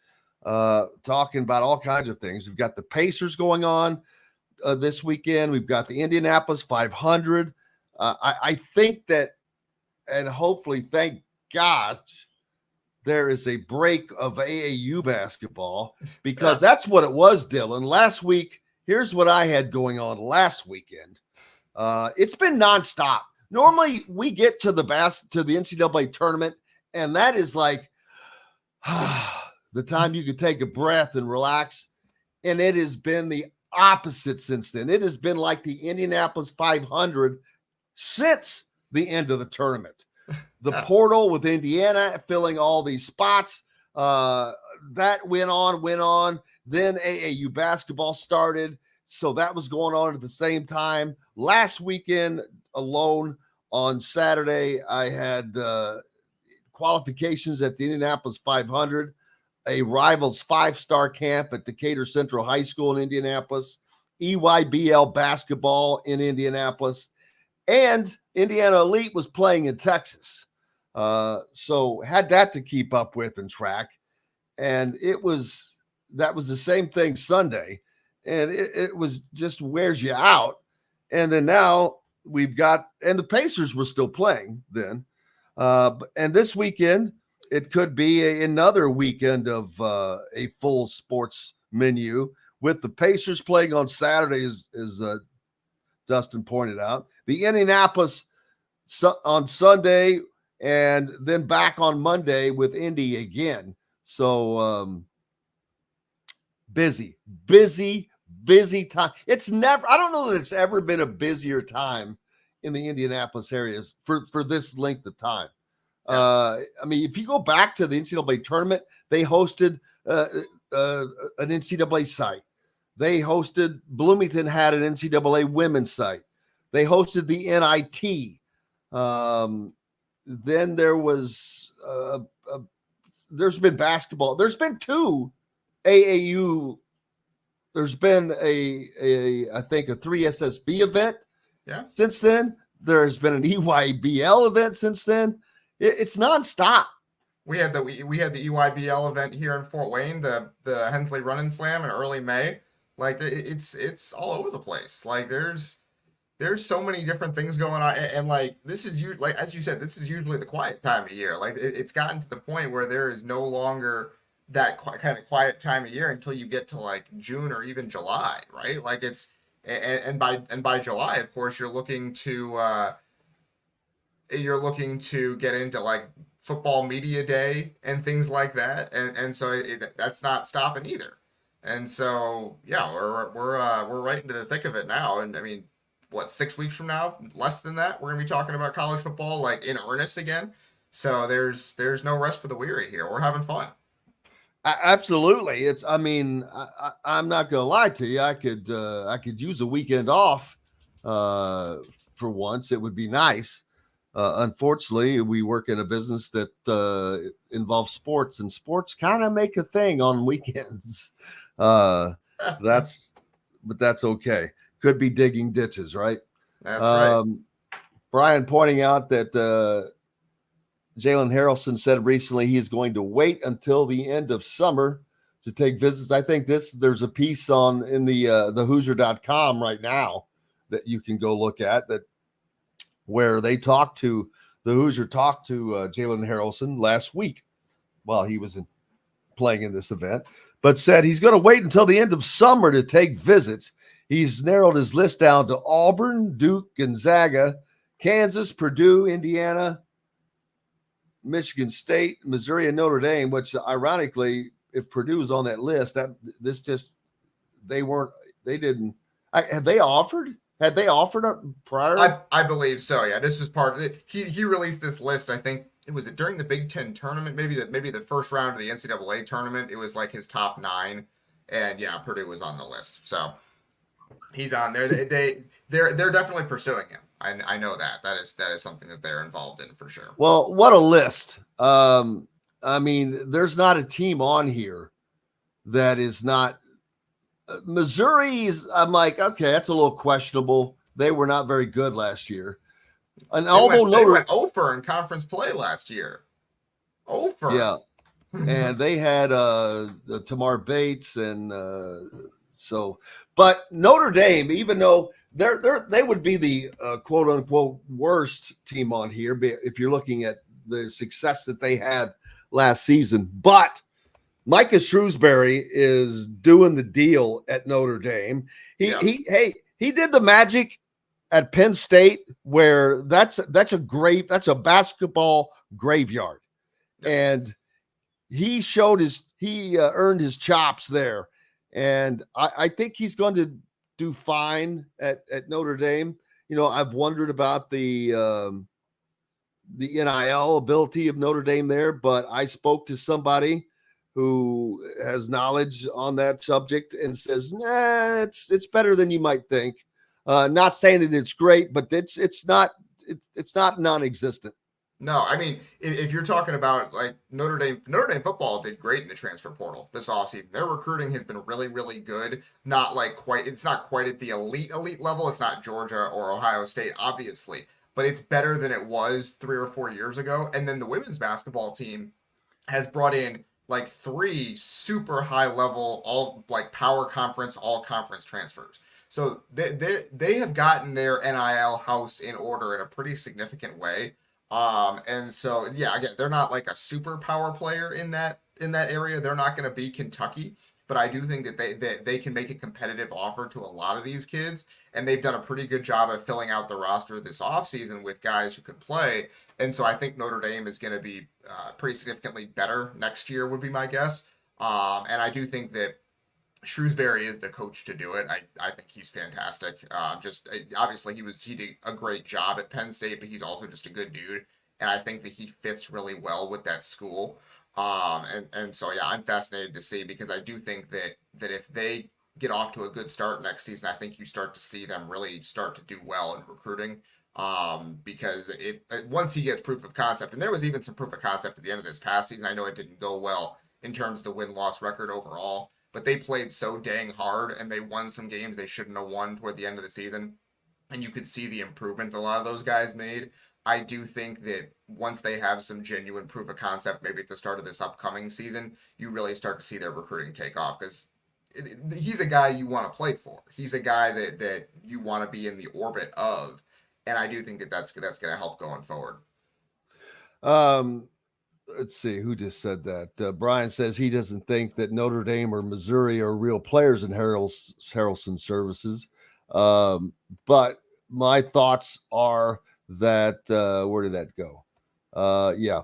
talking about all kinds of things. We've got the Pacers going on this weekend. We've got the Indianapolis 500. I think that, and hopefully, thank gosh, there is a break of AAU basketball, because that's what it was, Dylan. Last week, here's what I had going on last weekend. It's been nonstop. Normally, we get to the NCAA tournament, and that is like the time you could take a breath and relax. And it has been the opposite since then. It has been like the Indianapolis 500 since the end of the tournament. The portal with Indiana filling all these spots. That went on. Then AAU basketball started. So that was going on at the same time. Last weekend alone on Saturday, I had qualifications at the Indianapolis 500, a Rivals 5-star camp at Decatur Central High School in Indianapolis, EYBL basketball in Indianapolis, and Indiana Elite was playing in Texas. So had that to keep up with and track. And that was the same thing Sunday. And it was just wears you out. And then now we've got, and the Pacers were still playing then. And this weekend, it could be another weekend of a full sports menu with the Pacers playing on Saturday, as Dustin pointed out. The Indianapolis on Sunday, and then back on Monday with Indy again. So busy time. I don't know that it's ever been a busier time in the Indianapolis areas for this length of time. I mean, if you go back to the NCAA tournament, they hosted an NCAA site. Bloomington had an NCAA women's site. They hosted the NIT. Then there was, there's been basketball. There's been 2 AAU. There's been I think a 3 SSB event. Yeah. Since then, there's been an EYBL event since then. It's nonstop. We had the EYBL event here in Fort Wayne, the Hensley Run and Slam in early May. Like it's all over the place. Like there's so many different things going on, and like this is like as you said, this is usually the quiet time of year. Like it's gotten to the point where there is no longer that kind of quiet time of year until you get to like June or even July, right? Like it's and by July, of course, you're looking to get into like football media day and things like that, and so that's not stopping either. And so yeah, we're right into the thick of it now. And I mean, what, 6 weeks from now, less than that, we're gonna be talking about college football like in earnest again. So there's no rest for the weary here. We're having fun. Absolutely. I'm not gonna lie to you. I could use a weekend off for once. It would be nice. Unfortunately, we work in a business that involves sports, and sports kind of make a thing on weekends. That's okay. Could be digging ditches, right? That's right. Brian pointing out that Jalen Harrelson said recently he is going to wait until the end of summer to take visits. I think there's a piece in the Hoosier.com right now that you can go look at, that where the Hoosier talked to Jalen Harrelson last week while he was playing in this event, but said he's going to wait until the end of summer to take visits. He's narrowed his list down to Auburn, Duke, Gonzaga, Kansas, Purdue, Indiana, Michigan State, Missouri, and Notre Dame, which ironically, if Purdue was on that list, had they offered prior? I believe so. Yeah, this was part of it. He released this list. I think it was during the Big Ten tournament, maybe the first round of the NCAA tournament. It was like his top 9, and yeah, Purdue was on the list. So he's on there. They're definitely pursuing him. I know that is something that they're involved in for sure. Well, what a list. I mean, there's not a team on here that is not Missouri's. I'm like, okay, that's a little questionable. They were not very good last year. And they went 0 in conference play last year. 0. Yeah. And they had Tamar Bates and but Notre Dame, even though they would be the quote unquote worst team on here if you're looking at the success that they had last season. But Micah Shrewsbury is doing the deal at Notre Dame. He did the magic at Penn State, where that's a basketball graveyard, and he earned his chops there, and I think he's going to do fine at Notre Dame. You know, I've wondered about the NIL ability of Notre Dame there, but I spoke to somebody who has knowledge on that subject and says, nah, it's better than you might think. Not saying that it's great, but it's not non-existent. No, I mean, if you're talking about like Notre Dame football did great in the transfer portal this offseason. Their recruiting has been really, really good. It's not quite at the elite level. It's not Georgia or Ohio State, obviously, but it's better than it was 3 or 4 years ago. And then the women's basketball team has brought in like 3 super high level, all power conference, all conference transfers. So they have gotten their NIL house in order in a pretty significant way. And so, yeah, again, they're not like a super power player in that area. They're not going to be Kentucky, but I do think that they can make a competitive offer to a lot of these kids. And they've done a pretty good job of filling out the roster this offseason with guys who can play. And so I think Notre Dame is going to be pretty significantly better next year would be my guess. And I do think that Shrewsbury is the coach to do it. I think he's fantastic. Obviously he did a great job at Penn State, but he's also just a good dude. And I think that he fits really well with that school. And so, yeah, I'm fascinated to see, because I do think that if they get off to a good start next season, I think you start to see them really start to do well in recruiting. Because once he gets proof of concept, and there was even some proof of concept at the end of this past season. I know it didn't go well in terms of the win-loss record overall, but they played so dang hard and they won some games they shouldn't have won toward the end of the season. And you could see the improvement a lot of those guys made. I do think that once they have some genuine proof of concept, maybe at the start of this upcoming season, you really start to see their recruiting take off, because he's a guy you want to play for. He's a guy that you want to be in the orbit of. And I do think that's going to help going forward. Let's see who just said that. Brian says he doesn't think that Notre Dame or Missouri are real players in Harrelson services. But my thoughts are that where did that go? Yeah,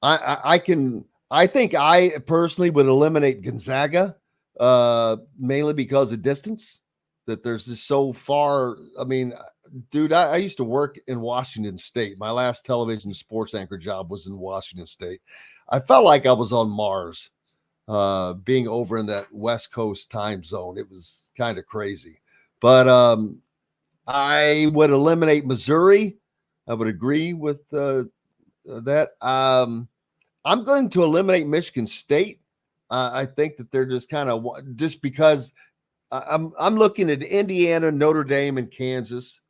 I think I personally would eliminate Gonzaga, mainly because of distance. That there's just so far. I mean, dude, I used to work in Washington State. My last television sports anchor job was in Washington State. I felt like I was on Mars, being over in that West Coast time zone. It was kind of crazy. But I would eliminate Missouri. I would agree with that. I'm going to eliminate Michigan State. I think that they're just kind of just because I'm looking at Indiana, Notre Dame, and Kansas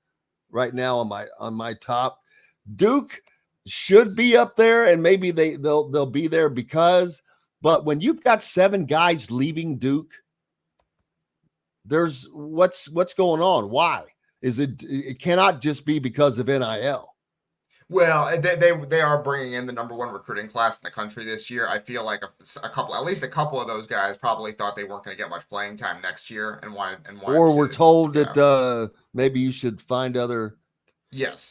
right now on my top. Duke should be up there, and maybe they'll be there but when you've got 7 guys leaving Duke, there's what's going on. Why is it cannot just be because of NIL? Well, they are bringing in the number 1 recruiting class in the country this year. I feel like at least a couple of those guys probably thought they weren't going to get much playing time next year and wanted or were told that maybe you should find other places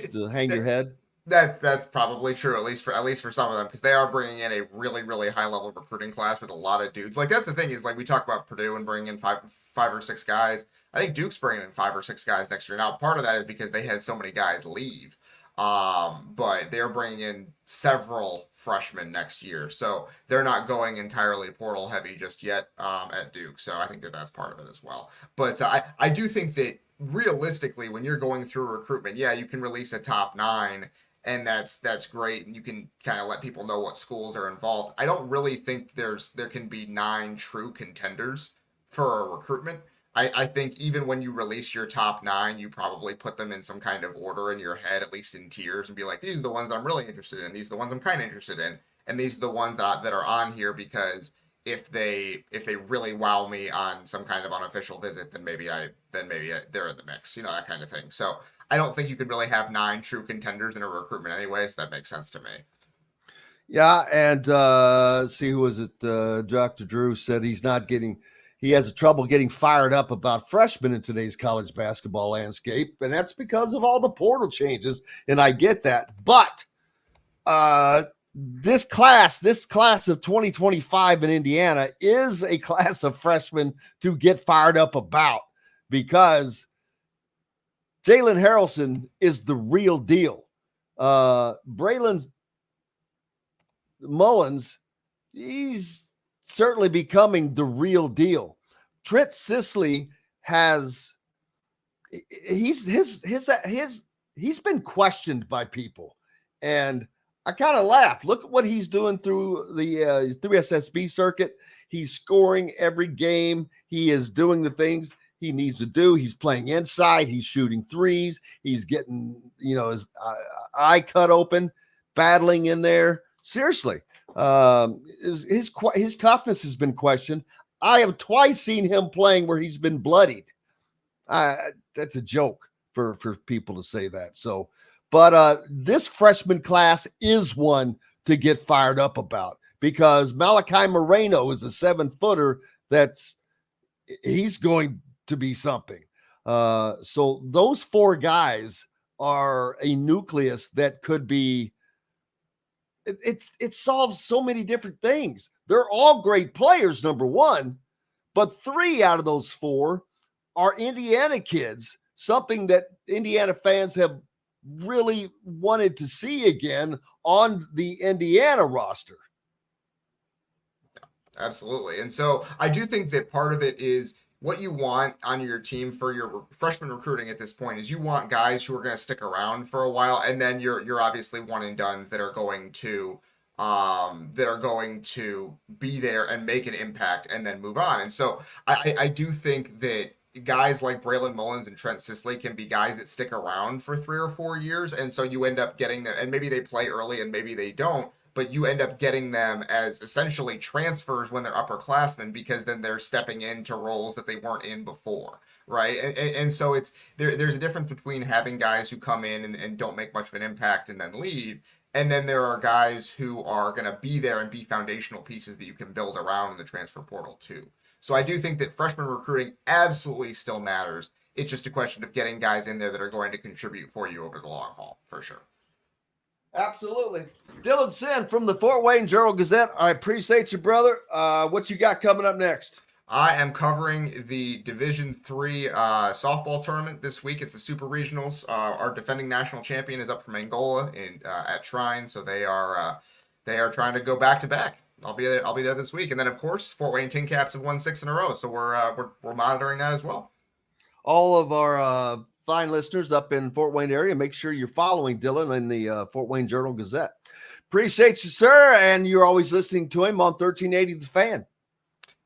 to hang your head. That's probably true, at least for some of them, because they are bringing in a really, really high level recruiting class with a lot of dudes. Like, that's the thing is, like, we talk about Purdue and bringing in five or six guys. I think Duke's bringing in 5 or 6 guys next year. Now, part of that is because they had so many guys leave, but they're bringing in several freshmen next year, so they're not going entirely portal heavy just yet at Duke. So I think that's part of it as well. But I do think that realistically, when you're going through recruitment, yeah, you can release a top 9. And that's great, and you can kind of let people know what schools are involved. I don't really think there can be 9 true contenders for a recruitment. I think even when you release your top 9, you probably put them in some kind of order in your head, at least in tiers, and be like, these are the ones that I'm really interested in. These are the ones I'm kind of interested in, and these are the ones that are on here because if they really wow me on some kind of unofficial visit, then maybe they're in the mix, that kind of thing. So I don't think you can really have 9 true contenders in a recruitment anyway, so that makes sense to me. Yeah, and see, who was it? Dr. Drew said he has trouble getting fired up about freshmen in today's college basketball landscape, and that's because of all the portal changes, and I get that. But this class of 2025 in Indiana is a class of freshmen to get fired up about, because Jalen Harrelson is the real deal. Braylon Mullins, he's certainly becoming the real deal. Trent Sisley he's been questioned by people, and I kind of laugh. Look at what he's doing through the through SSB circuit. He's scoring every game. He is doing the things he needs to do. He's playing inside. He's shooting threes. He's getting, his eye cut open, battling in there. Seriously, his toughness has been questioned. I have twice seen him playing where he's been bloodied. That's a joke for people to say that. So, but this freshman class is one to get fired up about, because Malachi Moreno is a 7-footer he's going to be something. So those 4 guys are a nucleus that could be, it solves so many different things. They're all great players, number 1, but 3 out of those 4 are Indiana kids, something that Indiana fans have really wanted to see again on the Indiana roster. Absolutely. And so I do think that part of it is what you want on your team for your freshman recruiting at this point is you want guys who are going to stick around for a while, and then you're obviously one and dones that are going to be there and make an impact and then move on. And so I do think that guys like Braylon Mullins and Trent Sisley can be guys that stick around for 3 or 4 years, and so you end up getting them, and maybe they play early and maybe they don't, but you end up getting them as essentially transfers when they're upperclassmen because then they're stepping into roles that they weren't in before, right? And so it's there's a difference between having guys who come in and don't make much of an impact and then leave, and then there are guys who are going to be there and be foundational pieces that you can build around in the transfer portal too. So I do think that freshman recruiting absolutely still matters. It's just a question of getting guys in there that are going to contribute for you over the long haul, for sure. Absolutely. Dylan Sinn from the Fort Wayne Journal-Gazette. I appreciate you, brother. What you got coming up next? I am covering the Division III softball tournament this week. It's the Super Regionals. Our defending national champion is up from Angola at Shrine, so they are trying to go back to back. I'll be there this week, and then of course Fort Wayne Tin Caps have won 6 in a row, so we're monitoring that as well. All of our fine listeners up in Fort Wayne area, make sure you're following Dylan in the Fort Wayne Journal-Gazette. Appreciate you, sir, and you're always listening to him on 1380 The Fan.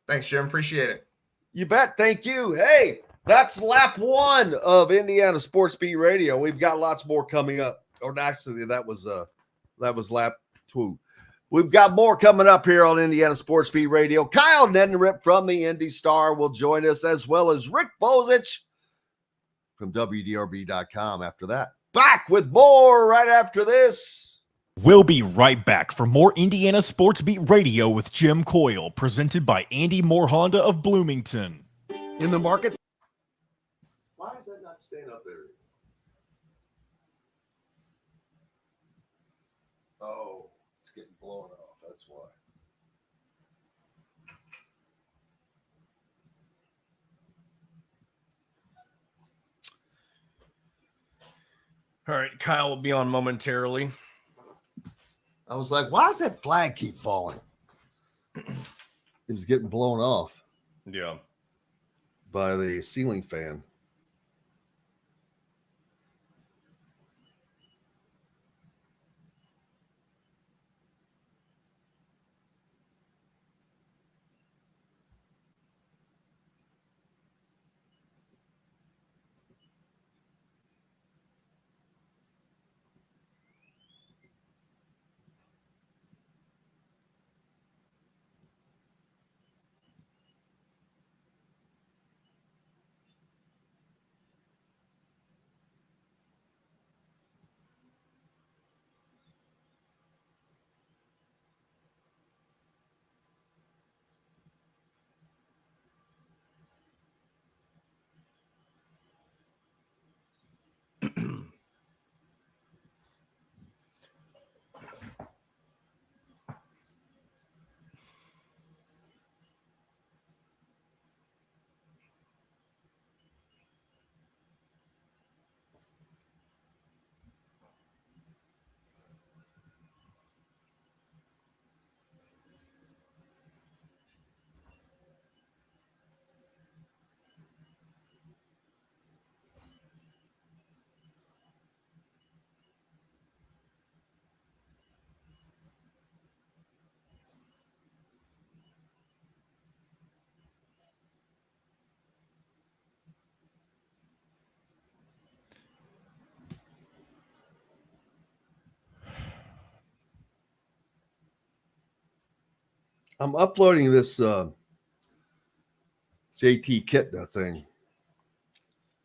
Thanks, Jim. Appreciate it. You bet. Thank you. Hey, that's lap 1 of Indiana Sports Beat Radio. We've got lots more coming up. Or actually, that was lap 2. We've got more coming up here on Indiana Sports Beat Radio. Kyle Neddenriep from the Indy Star will join us, as well as Rick Bozich from WDRB.com after that. Back with more right after this. We'll be right back for more Indiana Sports Beat Radio with Jim Coyle, presented by Andy Moore Honda of Bloomington. In the market. Why is that not staying up there? Oh, it's getting blown off. That's why. All right, Kyle will be on momentarily. I was like, why does that flag keep falling? It was getting blown off. Yeah. By the ceiling fan. I'm uploading this JT Kitna thing.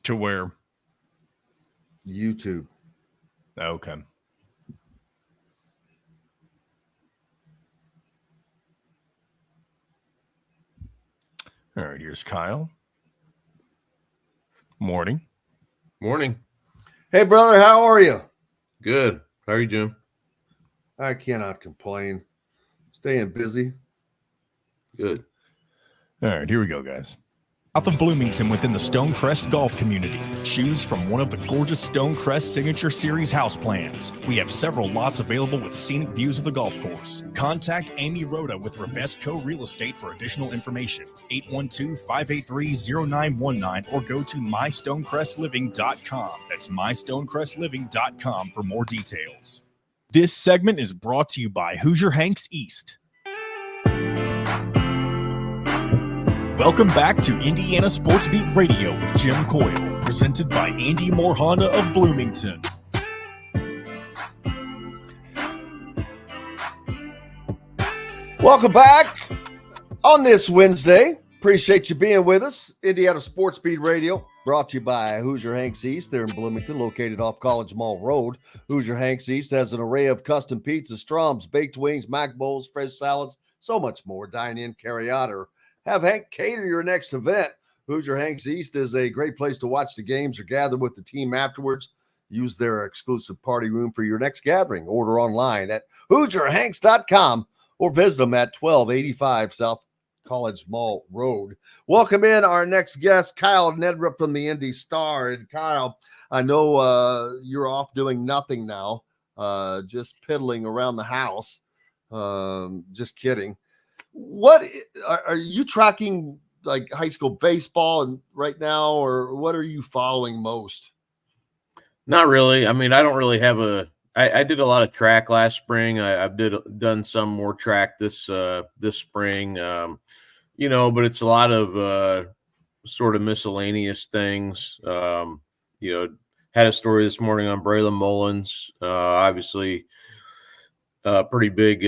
To where? YouTube. Okay. All right, here's Kyle. Morning. Morning. Hey, brother, how are you? Good. How are you, Jim? I cannot complain. Staying busy. Good. All right, here we go, guys. South of Bloomington within the Stonecrest Golf community. Choose from one of the gorgeous Stonecrest Signature Series house plans. We have several lots available with scenic views of the golf course. Contact Amy Rhoda with Rebesco Real Estate for additional information. 812-583-0919 or go to mystonecrestliving.com. That's mystonecrestliving.com for more details. This segment is brought to you by Hoosier Hanks East. Welcome back to Indiana Sports Beat Radio with Jim Coyle, presented by Andy Moore Honda of Bloomington. Welcome back on this Wednesday. Appreciate you being with us. Indiana Sports Beat Radio, brought to you by Hoosier Hanks East. They're in Bloomington, located off College Mall Road. Hoosier Hanks East has an array of custom pizzas, Strom's, baked wings, mac bowls, fresh salads, so much more. Dine in, carry out, or have Hank cater your next event. Hoosier Hanks East is a great place to watch the games or gather with the team afterwards. Use their exclusive party room for your next gathering. Order online at HoosierHanks.com or visit them at 1285 South College Mall Road. Welcome in our next guest, Kyle Neddenriep from the Indy Star. And Kyle, I know you're off doing nothing now, just piddling around the house. Just kidding. What are you tracking, like high school baseball and right now, or what are you following most? Not really. I mean, I don't really have I did a lot of track last spring. I've done some more track this spring, but it's a lot of sort of miscellaneous things. Had a story this morning on Braylon Mullins, obviously pretty big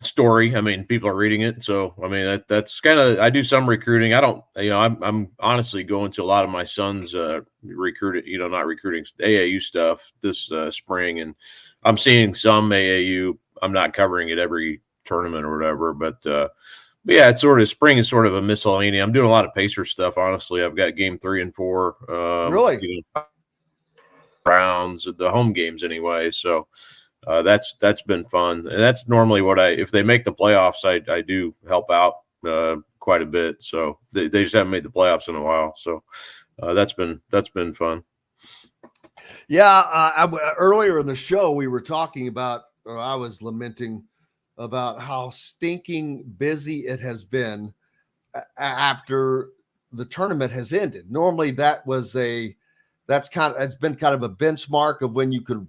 story. I mean, people are reading it. So, I mean, that's kind of, I do some recruiting. I don't, I'm honestly going to a lot of my son's not recruiting AAU stuff this spring. And I'm seeing some AAU. I'm not covering it every tournament or whatever, but yeah, it's sort of, spring is sort of a miscellany. I'm doing a lot of Pacer stuff. Honestly, I've got game 3 and 4, really rounds of the home games anyway. So, that's been fun, and that's normally what if they make the playoffs, I do help out quite a bit. So they just haven't made the playoffs in a while, so that's been fun. Yeah, earlier in the show we were talking about, or I was lamenting about how stinking busy it has been after the tournament has ended. Normally it's been kind of a benchmark of when you could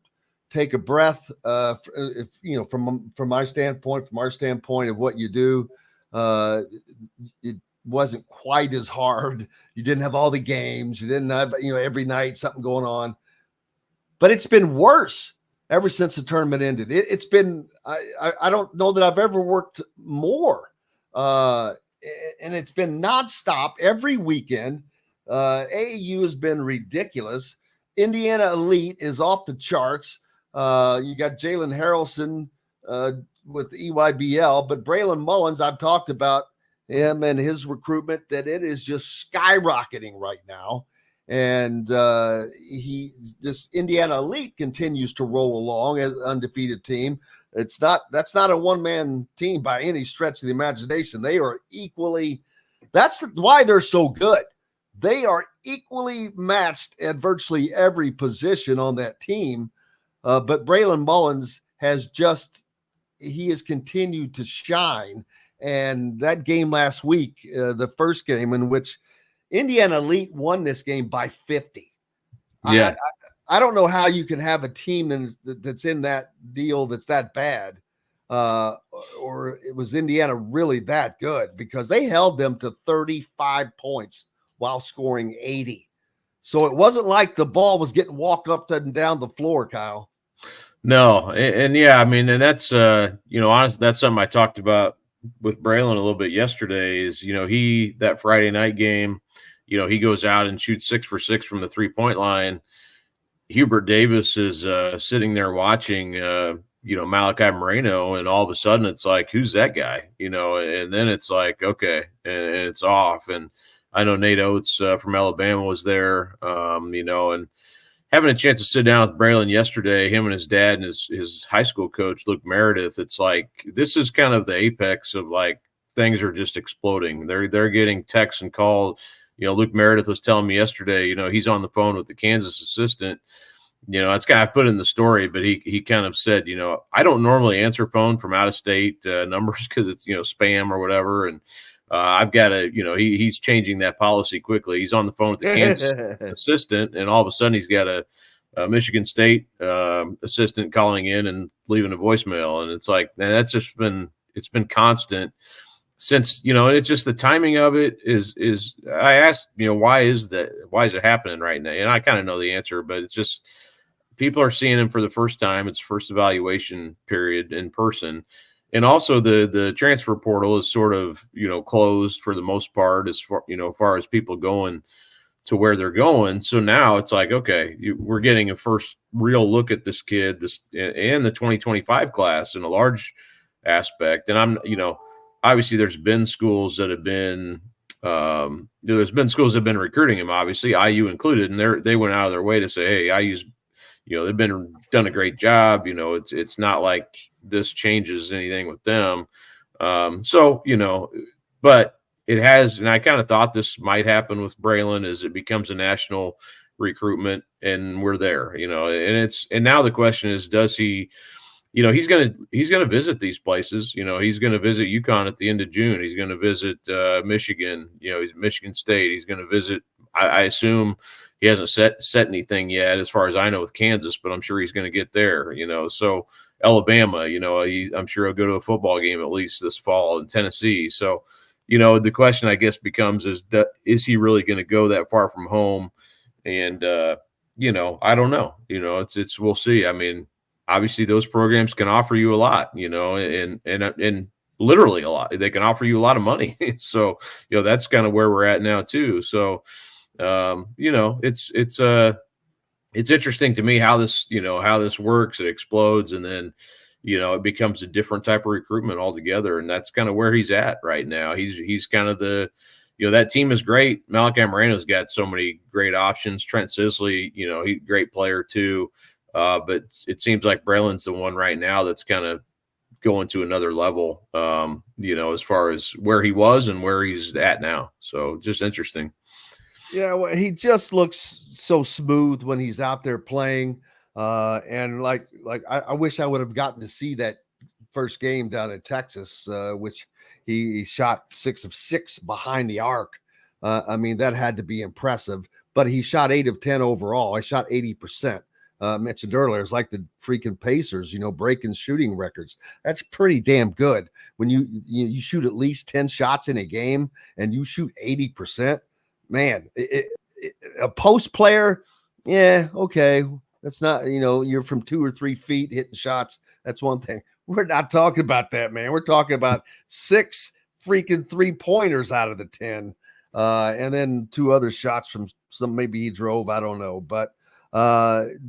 take a breath, from my standpoint, from our standpoint of what you do. It wasn't quite as hard. You didn't have all the games. You didn't have, every night something going on. But it's been worse ever since the tournament ended. It's been, I don't know that I've ever worked more. And it's been nonstop every weekend. AAU has been ridiculous. Indiana Elite is off the charts. You got Jalen Harrelson with EYBL, but Braylon Mullins, I've talked about him and his recruitment, that it is just skyrocketing right now. And this Indiana Elite continues to roll along as an undefeated team. That's not a one-man team by any stretch of the imagination. They are that's why they're so good. They are equally matched at virtually every position on that team. But Braylon Mullins has continued to shine. And that game last week, the first game in which Indiana Elite won this game by 50. Yeah. I don't know how you can have a team that's in that deal that's that bad. Or it was Indiana really that good, because they held them to 35 points while scoring 80. So it wasn't like the ball was getting walked up and down the floor, Kyle. No, and yeah, I mean, and that's honestly, that's something I talked about with Braylon a little bit yesterday. Is that Friday night game, he goes out and shoots 6 for 6 from the 3-point line. Hubert Davis is sitting there watching, Malachi Moreno, and all of a sudden it's like, who's that guy? And then it's like, okay, and it's off. And I know Nate Oates from Alabama was there, and having a chance to sit down with Braylon yesterday, him and his dad and his high school coach, Luke Meredith, it's like, this is kind of the apex of like things are just exploding. They're getting texts and calls. Luke Meredith was telling me yesterday, he's on the phone with the Kansas assistant. It's kind of put in the story, but he kind of said, I don't normally answer phone from out of state numbers because it's, spam or whatever. And I've got to, he's changing that policy quickly. He's on the phone with the Kansas assistant, and all of a sudden he's got a Michigan State assistant calling in and leaving a voicemail. And it's like, man, it's been constant since, and it's just the timing of it is I asked, why is it happening right now? And I kind of know the answer, but it's just, people are seeing him for the first time. It's first evaluation period in person. And also the transfer portal is sort of, closed for the most part as far as people going to where they're going. So now it's like, okay, we're getting a first real look at this kid, and the 2025 class in a large aspect. And obviously there's been schools that have been, recruiting him, obviously IU included, and they went out of their way to say, hey, IU's, they've done a great job. It's not like this changes anything with them. But it has, and I kind of thought this might happen with Braylon as it becomes a national recruitment, and we're there, and now the question is, does he, he's going to visit these places. He's going to visit UConn at the end of June. He's going to visit Michigan, he's Michigan State. He's going to visit, I assume he hasn't set anything yet as far as I know with Kansas, but I'm sure he's going to get there, so Alabama, I'm sure he'll go to a football game at least this fall in Tennessee. So, the question I guess becomes is he really going to go that far from home? And, I don't know, it's, we'll see. I mean, obviously those programs can offer you a lot, and literally a lot. They can offer you a lot of money. So, that's kind of where we're at now too. So, it's interesting to me how this works. It explodes, and then, it becomes a different type of recruitment altogether. And that's kind of where he's at right now. He's kind of that team is great. Malachi Moreno's got so many great options. Trent Sisley, he's a great player too. But it seems like Braylon's the one right now that's kind of going to another level, as far as where he was and where he's at now. So just interesting. Yeah, well, he just looks so smooth when he's out there playing. And like I wish I would have gotten to see that first game down in Texas, which he shot 6 of 6 behind the arc. I mean, that had to be impressive, but he shot 8 of 10 overall. I shot 80%. Mentioned earlier, it's like the freaking Pacers, breaking shooting records. That's pretty damn good. When you shoot at least 10 shots in a game and you shoot 80%, man, a post player, yeah, okay. That's not, you're from 2 or 3 feet hitting shots. That's one thing. We're not talking about that, man. We're talking about 6 freaking 3-pointers out of the 10. And then 2 other shots from some, maybe he drove, I don't know. But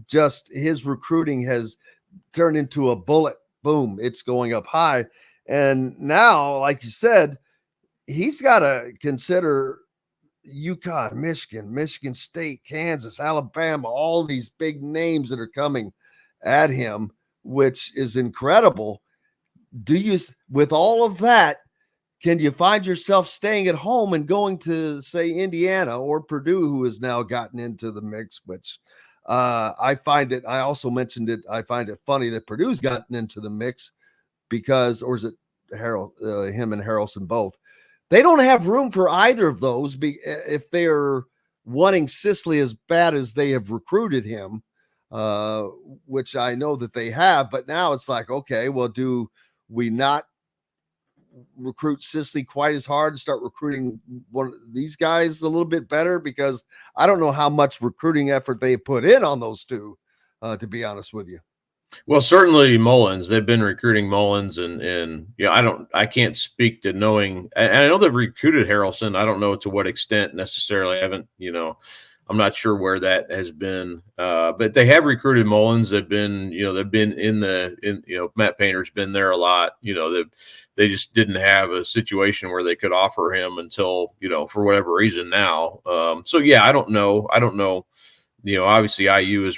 just his recruiting has turned into a bullet. Boom, it's going up high. And now, like you said, he's got to consider UConn, Michigan State, Kansas, Alabama, all these big names that are coming at him, which is incredible. With all of that, can you find yourself staying at home and going to, say, Indiana or Purdue, who has now gotten into the mix, which I also mentioned it, I find it funny that Purdue's gotten into the mix because, or is it him and Harrelson both? They don't have room for either of those if they're wanting Sisley as bad as they have recruited him, which I know that they have. But now it's like, okay, well, do we not recruit Sisley quite as hard and start recruiting one of these guys a little bit better? Because I don't know how much recruiting effort they put in on those two, to be honest with you. Well, certainly Mullins. They've been recruiting Mullins, and I can't speak to knowing. And I know they've recruited Harrelson. I don't know to what extent necessarily. I haven't, I'm not sure where that has been. But they have recruited Mullins. They've been, Matt Painter's been there a lot. They just didn't have a situation where they could offer him until, for whatever reason now. So yeah, I don't know. Obviously IU has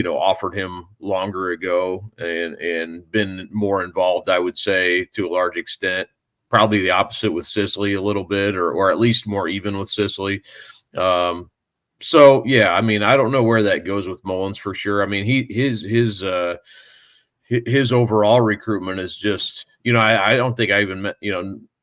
offered him longer ago and been more involved, I would say, to a large extent. Probably the opposite with Sicily a little bit, or at least more even with Sicily. So yeah, I mean, I don't know where that goes with Mullins for sure. I mean, his overall recruitment is just, I don't think I even met,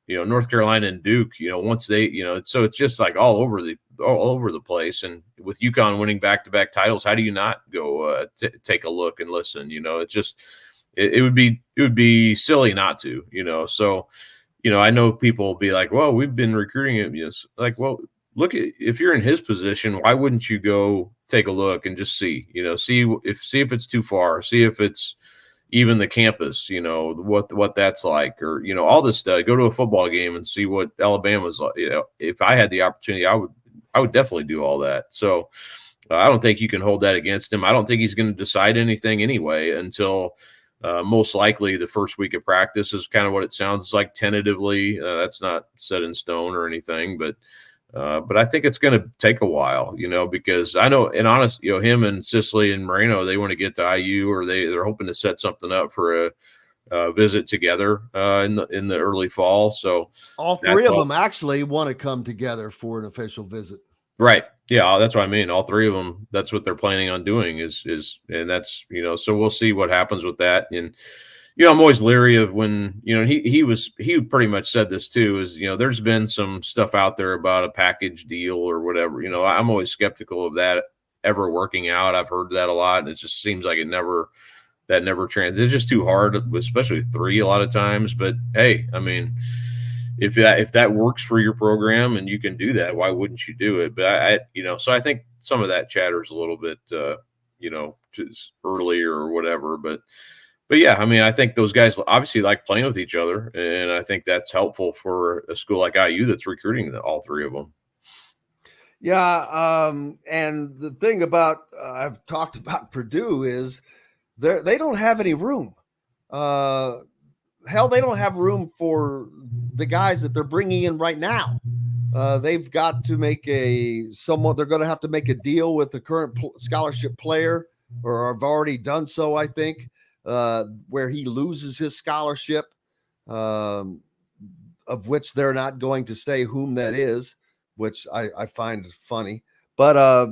North Carolina and Duke, once they, so it's just like all over the place. And with UConn winning back-to-back titles, how do you not go take a look and listen? It's just, it would be silly not to, so, I know people will be like, well, we've been recruiting him. Like, well, look, if you're in his position, why wouldn't you go take a look and just see if it's too far, see if it's even the campus, what that's like, or, all this stuff. Go to a football game and see what Alabama's like. If I had the opportunity, I would definitely do all that. So I don't think you can hold that against him. I don't think he's going to decide anything anyway until most likely the first week of practice is kind of what it sounds like tentatively. That's not set in stone or anything, but I think it's going to take a while, because I know, and honest, him and Sicily and Moreno, they want to get to IU, or they're hoping to set something up for a visit together in the early fall. So all three of them actually want to come together for an official visit. Right. Yeah, that's what I mean. All three of them, that's what they're planning on doing is, and that's, so we'll see what happens with that. And, I'm always leery of when, he pretty much said this too, is, there's been some stuff out there about a package deal or whatever. I'm always skeptical of that ever working out. I've heard that a lot, and it just seems like it's just too hard, especially 3 a lot of times. But hey, I mean, if that works for your program and you can do that, why wouldn't you do it? But so I think some of that chatter is a little bit, just early or whatever, but yeah, I mean, I think those guys obviously like playing with each other, and I think that's helpful for a school like IU that's recruiting all 3 of them. Yeah, and the thing about I've talked about Purdue is they don't have any room. Hell, they don't have room for the guys that they're bringing in right now. They've got to make they're going to have to make a deal with the current scholarship player, or have already done so, I think, where he loses his scholarship, of which they're not going to say whom that is, which I find funny. But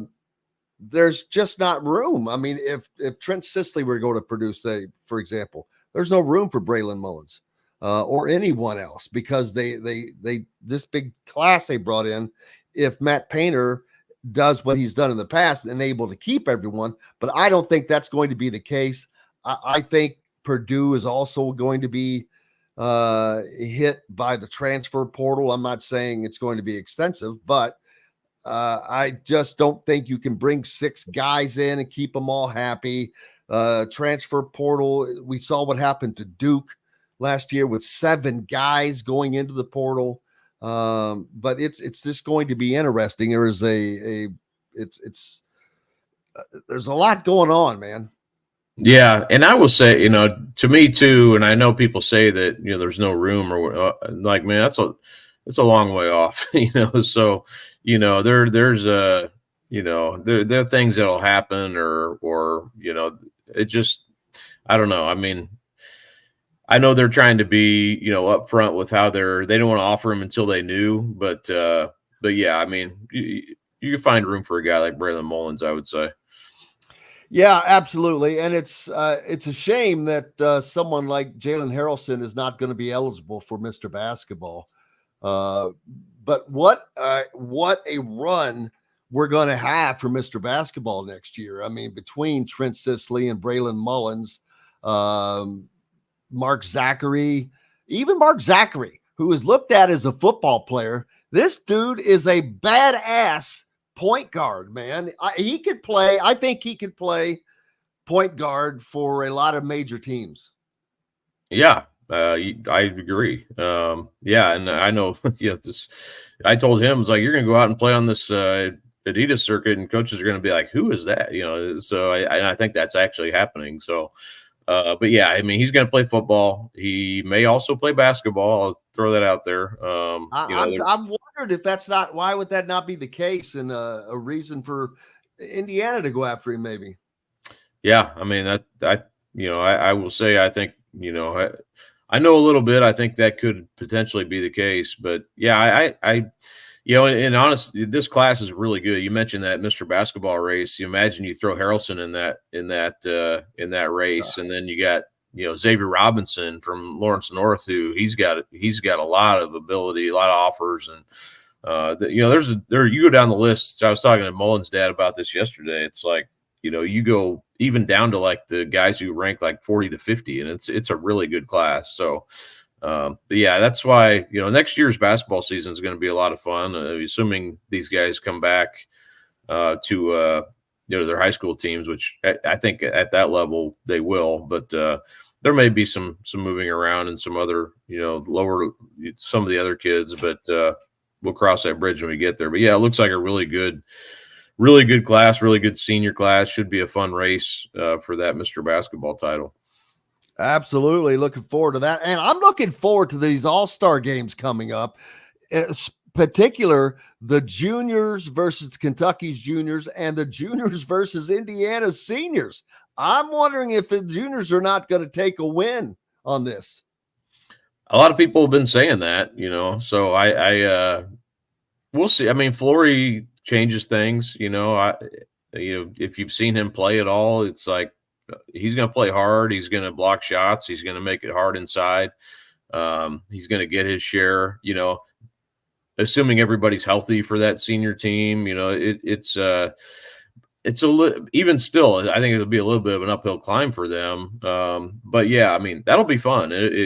there's just not room. I mean, if Trent Sisley were to go to Purdue, say, for example, there's no room for Braylon Mullins or anyone else, because they this big class they brought in, if Matt Painter does what he's done in the past and able to keep everyone, but I don't think that's going to be the case. I think Purdue is also going to be hit by the transfer portal. I'm not saying it's going to be extensive, but I just don't think you can bring 6 guys in and keep them all happy. Transfer portal, we saw what happened to Duke last year with 7 guys going into the portal. But it's just going to be interesting. There is there's a lot going on, man. Yeah, and I will say, to me too, and I know people say that there's no room, or like, man, it's a long way off, So there's there are things that'll happen, or it just, I don't know. I mean, I know they're trying to be upfront with how they don't want to offer him until they knew, but yeah, I mean, you can find room for a guy like Braylon Mullins, I would say. Yeah, absolutely. And it's a shame that someone like Jalen Harrelson is not going to be eligible for Mr. Basketball. But what a run we're going to have for Mr. Basketball next year. I mean, between Trent Sisley and Braylon Mullins, Mark Zachary, who is looked at as a football player, this dude is a badass point guard, man. He could play. I think he could play point guard for a lot of major teams. Yeah, I agree. Yeah, and I know. Yeah, I told him, it's like, you're going to go out and play on this Adidas circuit, and coaches are going to be like, "Who is that?" So I think that's actually happening. So, but yeah, I mean, he's going to play football. He may also play basketball. I'll throw that out there. I've wondered if that's not, why would that not be the case, and a reason for Indiana to go after him, maybe. Yeah, I mean I will say I think I know a little bit. I think that could potentially be the case, but yeah, and honestly, this class is really good. You mentioned that Mr. Basketball race. You imagine you throw Harrelson in that race, and then you got Xavier Robinson from Lawrence North, who he's got a lot of ability, a lot of offers, and you go down the list. I was talking to Mullen's dad about this yesterday. It's like you go even down to like the guys who rank like 40 to 50, and it's a really good class. So. But yeah, that's why next year's basketball season is going to be a lot of fun. Assuming these guys come back to their high school teams, which I think at that level they will. But there may be some moving around and some other lower some of the other kids, but we'll cross that bridge when we get there. But yeah, it looks like a really good class, really good senior class. Should be a fun race for that Mr. Basketball title. Absolutely. Looking forward to that. And I'm looking forward to these all-star games coming up, particular the juniors versus Kentucky's juniors and the juniors versus Indiana's seniors. I'm wondering if the juniors are not going to take a win on this. A lot of people have been saying that, so we'll see. I mean, Flory changes things, if you've seen him play at all, it's like, he's going to play hard. He's going to block shots. He's going to make it hard inside. He's going to get his share, assuming everybody's healthy for that senior team. It's a even still, I think it'll be a little bit of an uphill climb for them. But yeah, I mean, that'll be fun. It'll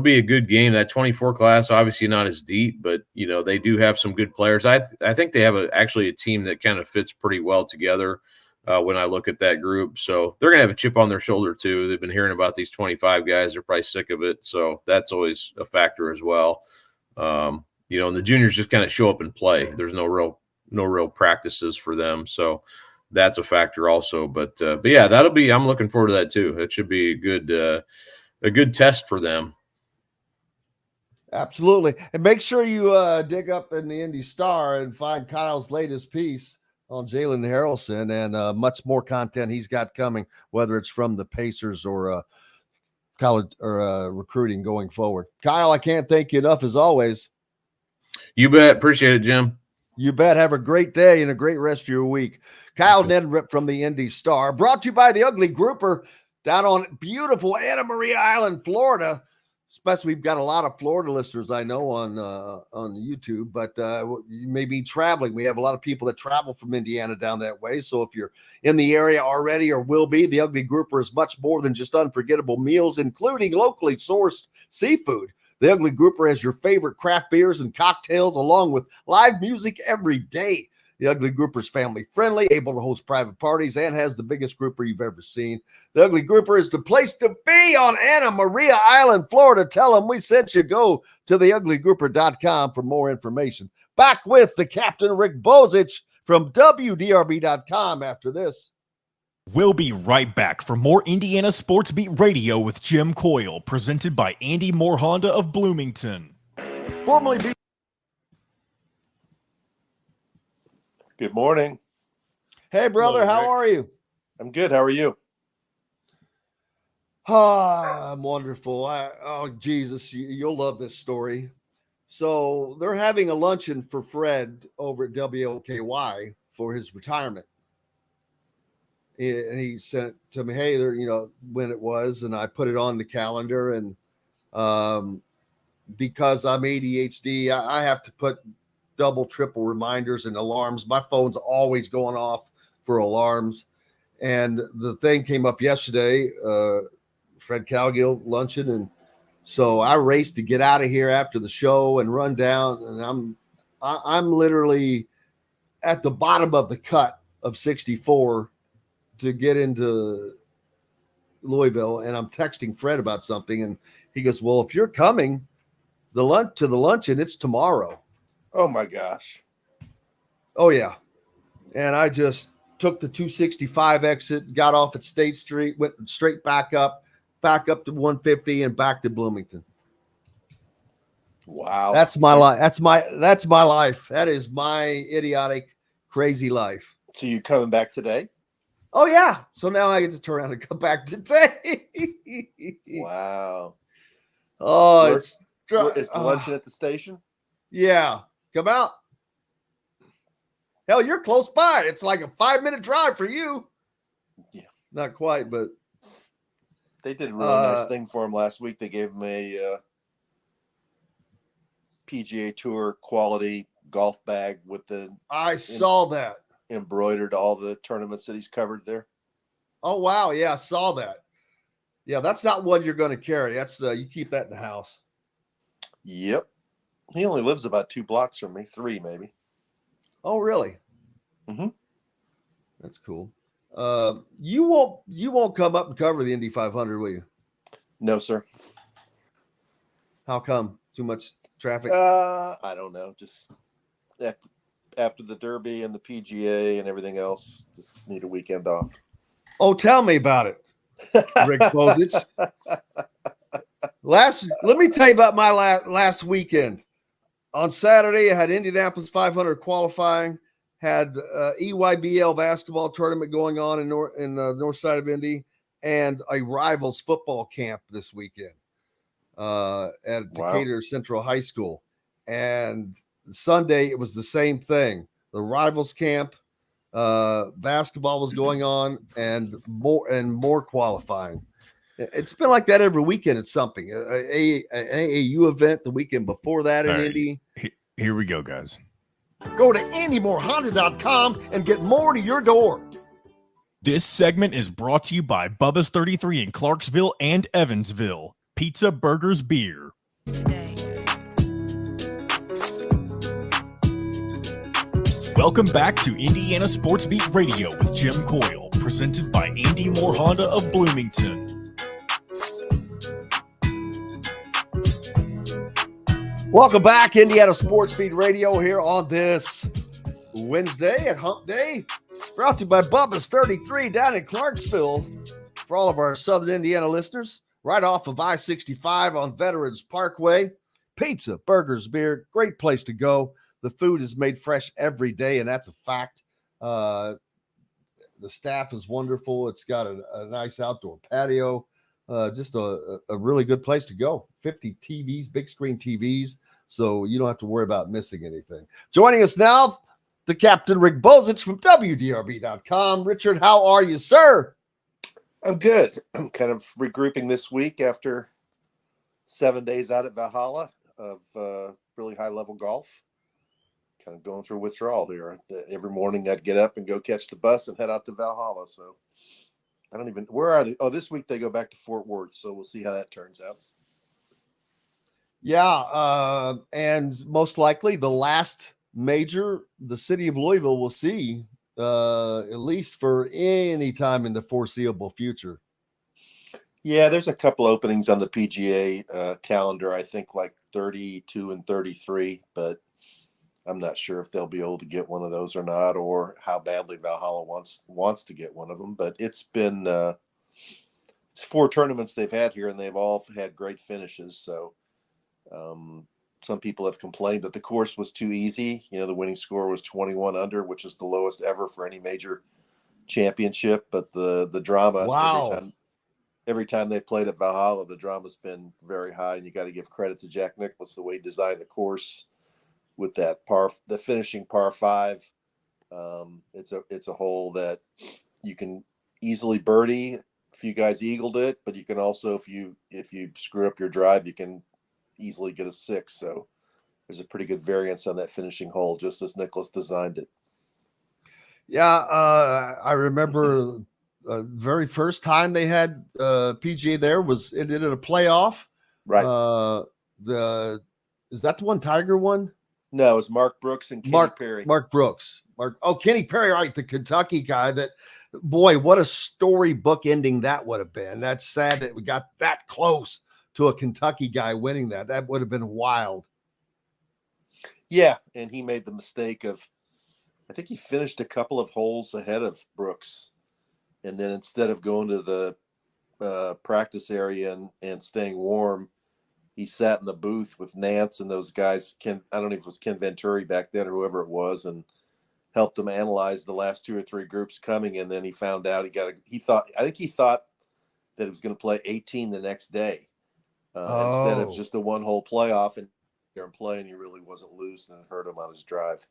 be a good game. That 24 class, obviously not as deep, but they do have some good players. I think they have actually a team that kind of fits pretty well together. When I look at that group. So they're going to have a chip on their shoulder too. They've been hearing about these 25 guys. They're probably sick of it. So that's always a factor as well. And the juniors just kind of show up and play. There's no real practices for them. So that's a factor also. But yeah, I'm looking forward to that too. It should be a good test for them. Absolutely. And make sure you dig up in the Indy Star and find Kyle's latest piece on Jalen Harrelson and much more content he's got coming, whether it's from the Pacers or college or recruiting going forward. Kyle, I can't thank you enough as always. You bet. Appreciate it, Jim. You bet. Have a great day and a great rest of your week. Kyle Neddenriep from the Indy Star, brought to you by the Ugly Grouper down on beautiful Anna Maria Island, Florida. Especially, we've got a lot of Florida listeners I know on YouTube, but you may be traveling. We have a lot of people that travel from Indiana down that way. So if you're in the area already or will be, the Ugly Grouper is much more than just unforgettable meals, including locally sourced seafood. The Ugly Grouper has your favorite craft beers and cocktails, along with live music every day. The Ugly Grouper is family friendly, able to host private parties, and has the biggest grouper you've ever seen. The Ugly Grouper is the place to be on Anna Maria Island, Florida. Tell them we sent you. Go to theuglygrouper.com for more information. Back with the Captain Rick Bozich from WDRB.com after this. We'll be right back for more Indiana Sports Beat Radio with Jim Coyle, presented by Andy Moore Honda of Bloomington. Formerly be. Good morning. Hey, brother. Hello, how Rick. are you? I'm good. How are you? I'm wonderful. Oh, Jesus, you'll love this story. So they're having a luncheon for Fred over at WLKY for his retirement. And he sent to me, hey, there, when it was, and I put it on the calendar. And because I'm ADHD, I have to put double, triple reminders and alarms. My phone's always going off for alarms. And the thing came up yesterday, Fred Cowgill luncheon. And so I raced to get out of here after the show and run down. And I'm literally at the bottom of the cut of 64 to get into Louisville. And I'm texting Fred about something. And he goes, well, if you're coming to the luncheon, it's tomorrow. Oh my gosh. Oh yeah. And I just took the 265 exit, got off at State Street, went straight back up to 150 and back to Bloomington. Wow. That's my life. That's my life. That is my idiotic, crazy life. So you coming back today? Oh yeah. So now I get to turn around and come back today. Wow. Oh, Is the luncheon at the station? Yeah. Come out. Hell, you're close by. It's like a 5-minute drive for you. Yeah. Not quite, but they did a really nice thing for him last week. They gave him a PGA Tour quality golf bag with the saw that embroidered all the tournaments that he's covered there. Oh wow, yeah, I saw that. Yeah, that's not one you're going to carry. That's you keep that in the house. Yep. He only lives about 2 blocks from me, 3 maybe. Oh really? Mm-hmm. That's cool. You won't come up and cover the Indy 500, will you? No, sir. How come? Too much traffic? I don't know. Just after the Derby and the PGA and everything else, just need a weekend off. Oh, tell me about it, Rick Bozich. Let me tell you about my last weekend. On Saturday, I had Indianapolis 500 qualifying, had EYBL basketball tournament going on in the north side of Indy, and a Rivals football camp this weekend at Decatur Central High School. And Sunday, it was the same thing. The Rivals camp, basketball was going on, and more qualifying. It's been like that every weekend. It's something. An AAU event the weekend before that in Indy. Here we go, guys. Go to AndyMoreHonda.com and get more to your door. This segment is brought to you by Bubba's 33 in Clarksville and Evansville. Pizza, burgers, beer. Welcome back to Indiana Sports Beat Radio with Jim Coyle, presented by Andy Moore Honda of Bloomington. Welcome back, Indiana Sports Beat Radio, here on this Wednesday at Hump Day. Brought to you by Bubba's 33 down in Clarksville. For all of our Southern Indiana listeners, right off of I-65 on Veterans Parkway. Pizza, burgers, beer, great place to go. The food is made fresh every day, and that's a fact. The staff is wonderful. It's got a nice outdoor patio. Just a really good place to go. 50 TVs, big screen TVs, so you don't have to worry about missing anything. Joining us now, the Captain Rick Bozich from WDRB.com. Richard, how are you, sir? I'm good. I'm kind of regrouping this week after 7 days out at Valhalla of really high-level golf. Kind of going through withdrawal here. Every morning I'd get up and go catch the bus and head out to Valhalla. So I don't even, where are they? Oh, this week they go back to Fort Worth. So we'll see how that turns out. Yeah. And most likely the last major the city of Louisville will see, at least for any time in the foreseeable future. Yeah, there's a couple openings on the PGA calendar. I think like 32 and 33, but I'm not sure if they'll be able to get one of those or not, or how badly Valhalla wants to get one of them. But it's been it's 4 tournaments they've had here, and they've all had great finishes. So some people have complained that the course was too easy. You know, the winning score was 21 under, which is the lowest ever for any major championship. But the drama, every time they played at Valhalla, the drama's been very high, and you got to give credit to Jack Nicklaus the way he designed the course with that the finishing par 5. It's a hole that you can easily birdie. A few guys eagled it, but you can also, if you screw up your drive, you can easily get a 6. So there's a pretty good variance on that finishing hole, just as Nicklaus designed it. Yeah, I remember the very first time they had PGA there it did a playoff. Right. Is that the one Tiger won? No, it was Mark Brooks and Kenny Perry. Mark Brooks. Kenny Perry, right? The Kentucky guy. That, boy, what a storybook ending that would have been. That's sad that we got that close to a Kentucky guy winning that. That would have been wild. Yeah, and he made the mistake of, I think he finished a couple of holes ahead of Brooks. And then instead of going to the practice area and staying warm, he sat in the booth with Nance and those guys. I don't know if it was Ken Venturi back then or whoever it was, and helped him analyze the last 2 or 3 groups coming, and then he found out he thought that he was going to play 18 the next day instead of just a one-hole playoff, and playing, he really wasn't loose, and it hurt him on his drive.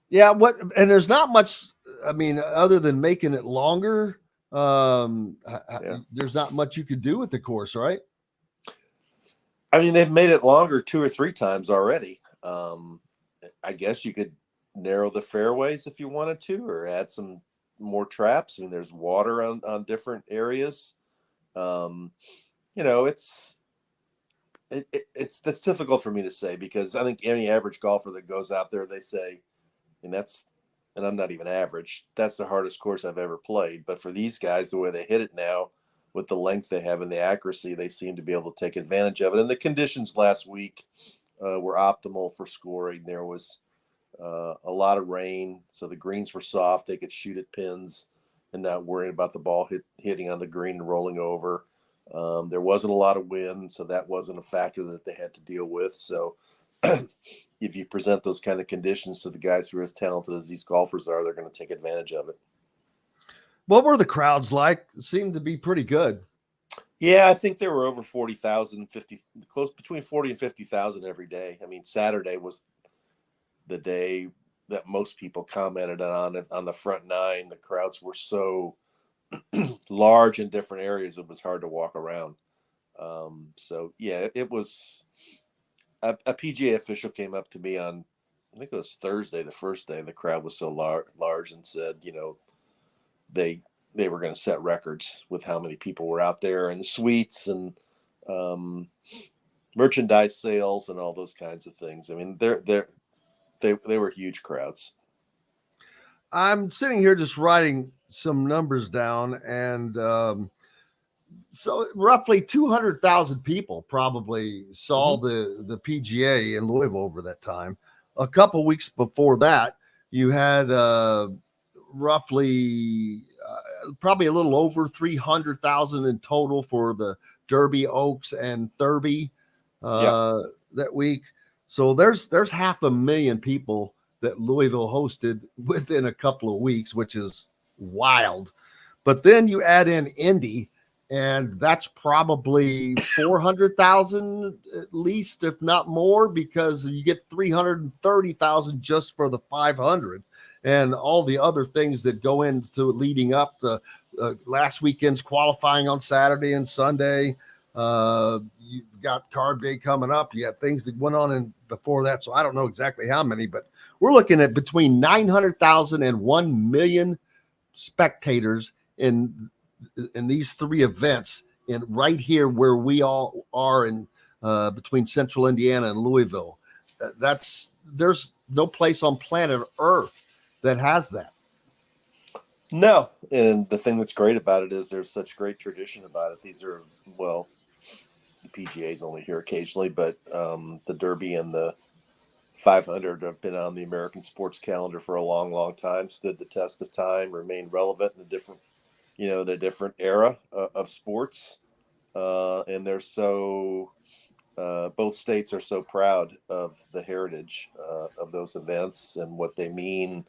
Yeah, and there's not much, I mean, other than making it longer, there's not much you could do with the course, right? I mean, they've made it longer 2 or 3 times already. I guess you could narrow the fairways if you wanted to, or add some more traps. I mean, there's water on different areas. That's difficult for me to say, because I think any average golfer that goes out there, they say, and I'm not even average, that's the hardest course I've ever played. But for these guys, the way they hit it now, with the length they have and the accuracy, they seem to be able to take advantage of it. And the conditions last week were optimal for scoring. There was a lot of rain, so the greens were soft. They could shoot at pins and not worrying about the ball hitting on the green and rolling over. There wasn't a lot of wind, so that wasn't a factor that they had to deal with. So if you present those kind of conditions to the guys who are as talented as these golfers are, they're going to take advantage of it. What were the crowds like? It seemed to be pretty good. Yeah, I think there were over 40,000, close between 40 and 50,000 every day. I mean, Saturday was the day that most people commented on it. On the front 9, the crowds were so large in different areas, it was hard to walk around. So yeah, it was a PGA official came up to me on, I think it was Thursday, the first day, and the crowd was so large, and said, they were going to set records with how many people were out there, and the suites and merchandise sales and all those kinds of things. I mean, they were huge crowds. I'm sitting here just writing some numbers down, and so roughly 200,000 people probably saw the PGA in Louisville over that time. A couple weeks before that, you had roughly probably a little over 300,000 in total for the Derby, Oaks, and Thurby that week. So there's 500,000 people that Louisville hosted within a couple of weeks, which is wild. But then you add in Indy, and that's probably 400,000 at least, if not more, because you get 330,000 just for the 500, and all the other things that go into leading up the last weekend's qualifying on Saturday and Sunday. You got Carb Day coming up. You have things that went on in before that, so I don't know exactly how many, but we're looking at between 900,000 and 1 million spectators in these 3 events, and right here where we all are in between Central Indiana and Louisville. There's no place on planet Earth that has that. No, and the thing that's great about it is there's such great tradition about it. These are, well, the PGA's only here occasionally, but the Derby and the 500 have been on the American sports calendar for a long, long time, stood the test of time, remained relevant in a different era of sports. And they're so, both states are so proud of the heritage of those events and what they mean.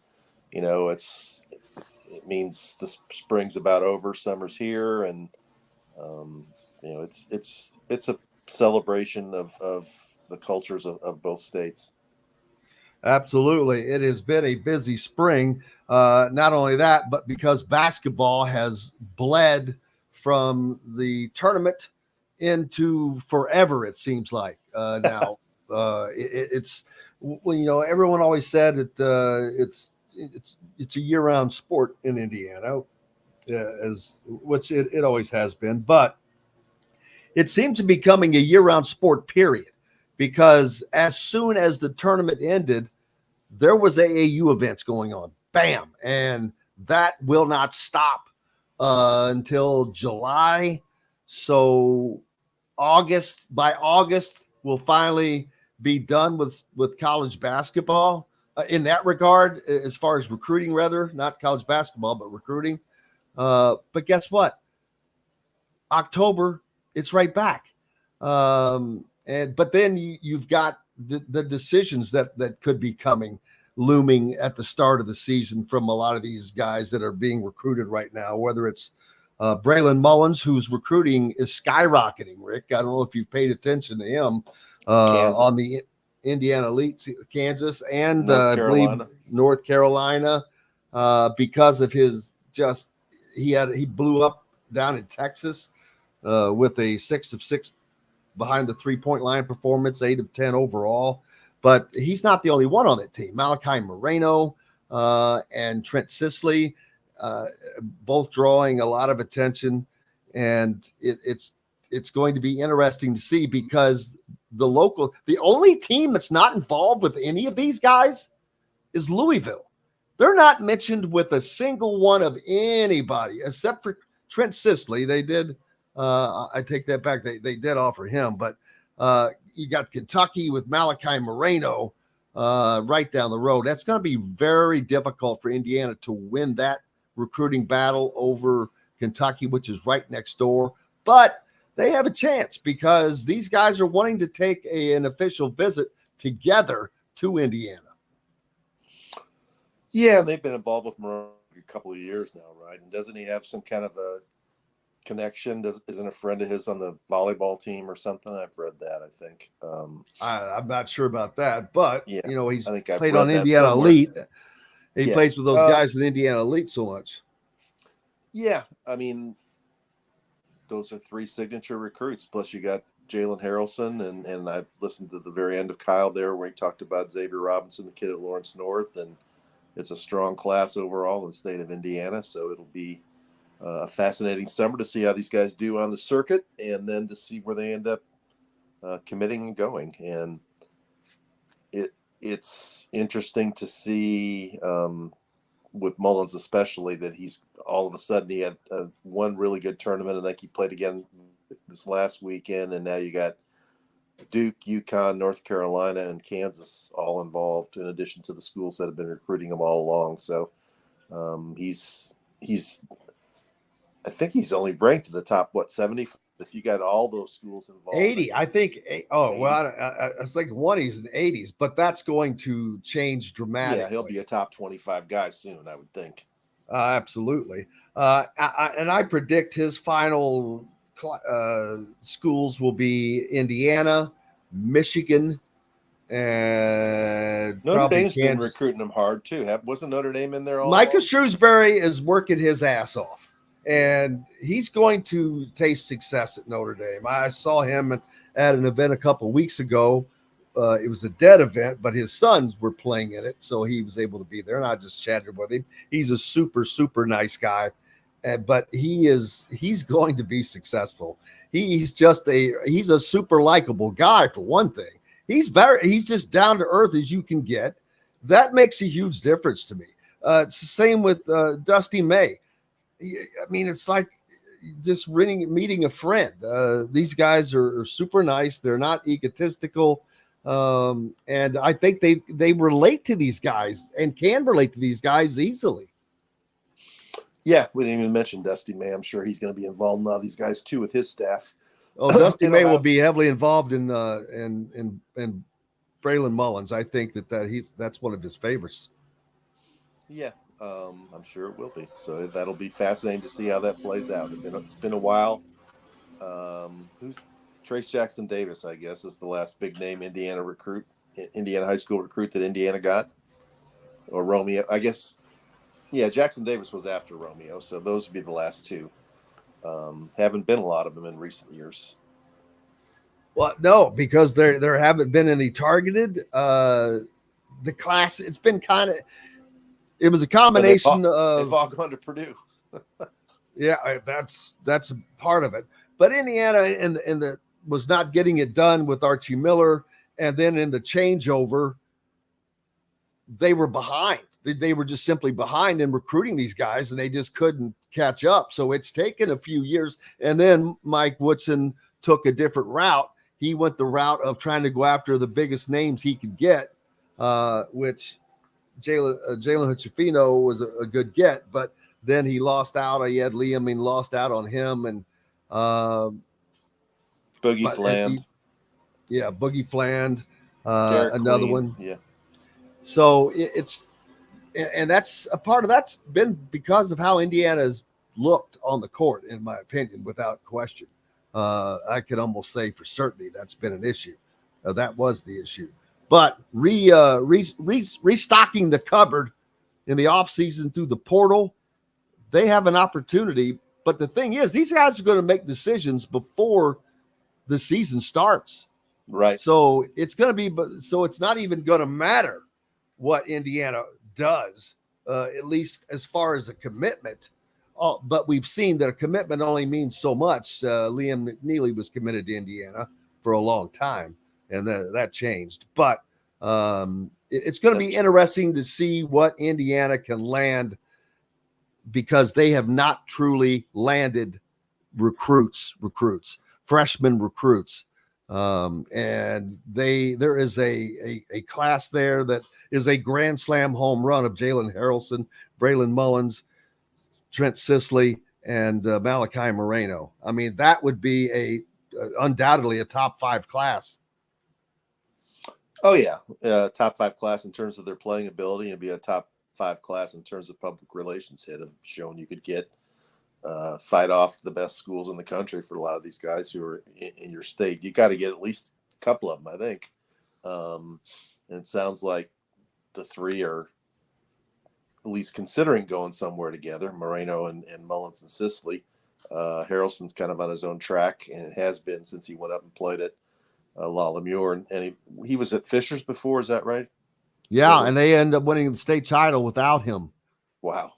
It means the spring's about over, summer's here, and it's a celebration of the cultures of both states. Absolutely. It has been a busy spring. Not only that, but because basketball has bled from the tournament into forever, it seems like now. It's everyone always said it's a year-round sport in Indiana, it always has been, but it seems to be becoming a year-round sport, period. Because as soon as the tournament ended, there was AAU events going on. Bam. And that will not stop until July. So by August, we'll finally be done with college basketball in that regard, as far as recruiting, rather, not college basketball, but recruiting. But guess what? October, it's right back. But then you've got the decisions that could be coming. looming at the start of the season from a lot of these guys that are being recruited right now, whether it's Braylon Mullins, whose recruiting is skyrocketing. Rick, I don't know if you've paid attention to him on the Indiana Elite, Kansas, and I believe North Carolina, because of his he blew up down in Texas with a 6 of 6 behind the 3-point line performance, 8 of 10 overall. But he's not the only one on that team. Malachi Moreno and Trent Sisley, both drawing a lot of attention, and it's going to be interesting to see, because the only team that's not involved with any of these guys is Louisville. They're not mentioned with a single one of anybody except for Trent Sisley. They did. I take that back. They did offer him, but you got Kentucky with Malachi Moreno right down the road. That's going to be very difficult for Indiana to win that recruiting battle over Kentucky, which is right next door. But they have a chance, because these guys are wanting to take an official visit together to Indiana. Yeah, they've been involved with Moreno a couple of years now, right? And doesn't he have some kind of a connection? Isn't a friend of his on the volleyball team or something? I've read that, I think. I'm not sure about that, but yeah, he's I've played on Indiana somewhere. Elite. He plays with those guys in Indiana Elite so much. Yeah, I mean, those are 3 signature recruits. Plus, you got Jalen Harrelson, and I listened to the very end of Kyle there where he talked about Xavier Robinson, the kid at Lawrence North, and it's a strong class overall in the state of Indiana. So it'll be a fascinating summer to see how these guys do on the circuit, and then to see where they end up committing and going. And it's interesting to see with Mullins especially, that he's all of a sudden he had one really good tournament, and like he played again this last weekend, and now you got Duke, UConn, North Carolina, and Kansas all involved, in addition to the schools that have been recruiting him all along. So he's I think he's only ranked in the top 70 if you got all those schools involved. 80, I think. Oh, 80. Well, I was like he's in the 80s, but that's going to change dramatically. Yeah, he'll be a top 25 guy soon, I would think. Absolutely. And I predict his final schools will be Indiana, Michigan, and Notre Dame's Kansas. been recruiting him hard too. Wasn't Notre Dame in there all Micah along? Shrewsbury is working his ass off, and he's going to taste success at Notre Dame. I saw him at an event a couple of weeks ago. It was a dead event, but his sons were playing in it, so he was able to be there. And I just chatted with him. He's a super, super nice guy, but he's going to be successful. He's a super likable guy, for one thing. He's just down to earth as you can get. That makes a huge difference to me. It's the same with Dusty May. I mean, it's like just meeting a friend. These guys are super nice. They're not egotistical. And I think they relate to these guys and can relate to these guys easily. Yeah, we didn't even mention Dusty May. I'm sure he's going to be involved in a lot of these guys too with his staff. Oh, Dusty May will be heavily involved in Braylon Mullins. I think that's one of his favorites. Yeah, I'm sure it will be. So that'll be fascinating to see how that plays out. It's been a while. Who's Trace Jackson Davis? I guess is the last big name Indiana high school recruit that Indiana got, or Romeo. I guess. Yeah, Jackson Davis was after Romeo, so those would be the last two. Haven't been a lot of them in recent years. Well, no, because there haven't been any targeted. The class, it's been it was a combination of. They've all gone to Purdue. Yeah, that's a part of it. But Indiana was not getting it done with Archie Miller, and then in the changeover, they were behind. They were just simply behind in recruiting these guys, and they just couldn't catch up. So it's taken a few years. And then Mike Woodson took a different route. He went the route of trying to go after the biggest names he could get, which Jalen Hachifino was a good get. But then he lost out. He had Liam and lost out on him. And Boogie Fland. Boogie Fland, another Queen. one. Yeah. So and that's a part of that's been because of how Indiana's looked on the court, in my opinion, without question. I could almost say for certainty that's been an issue. That was the issue. But restocking the cupboard in the offseason through the portal, they have an opportunity. But the thing is, these guys are going to make decisions before the season starts. Right. So it's going to be, so it's not even going to matter what Indiana does, at least as far as a commitment. But we've seen that a commitment only means so much. Liam McNeely was committed to Indiana for a long time, and that changed. But it's going to be interesting to see what Indiana can land, because they have not truly landed freshman recruits. And there is a class there that is a grand slam home run of Jalen Harrelson, Braylon Mullins, Trent Sisley, and Malachi Moreno. I mean, that would be undoubtedly a top 5 class. Oh yeah. Top 5 class in terms of their playing ability, and be a top 5 class in terms of public relations hit of showing you could get fight off the best schools in the country for a lot of these guys who are in your state. You got to get at least a couple of them, I think. And it sounds like the 3 are at least considering going somewhere together, Moreno and Mullins and Sisley. Harrelson's kind of on his own track, and it has been since he went up and played at La Lemure. And he was at Fisher's before, is that right? Yeah, and they end up winning the state title without him. Wow.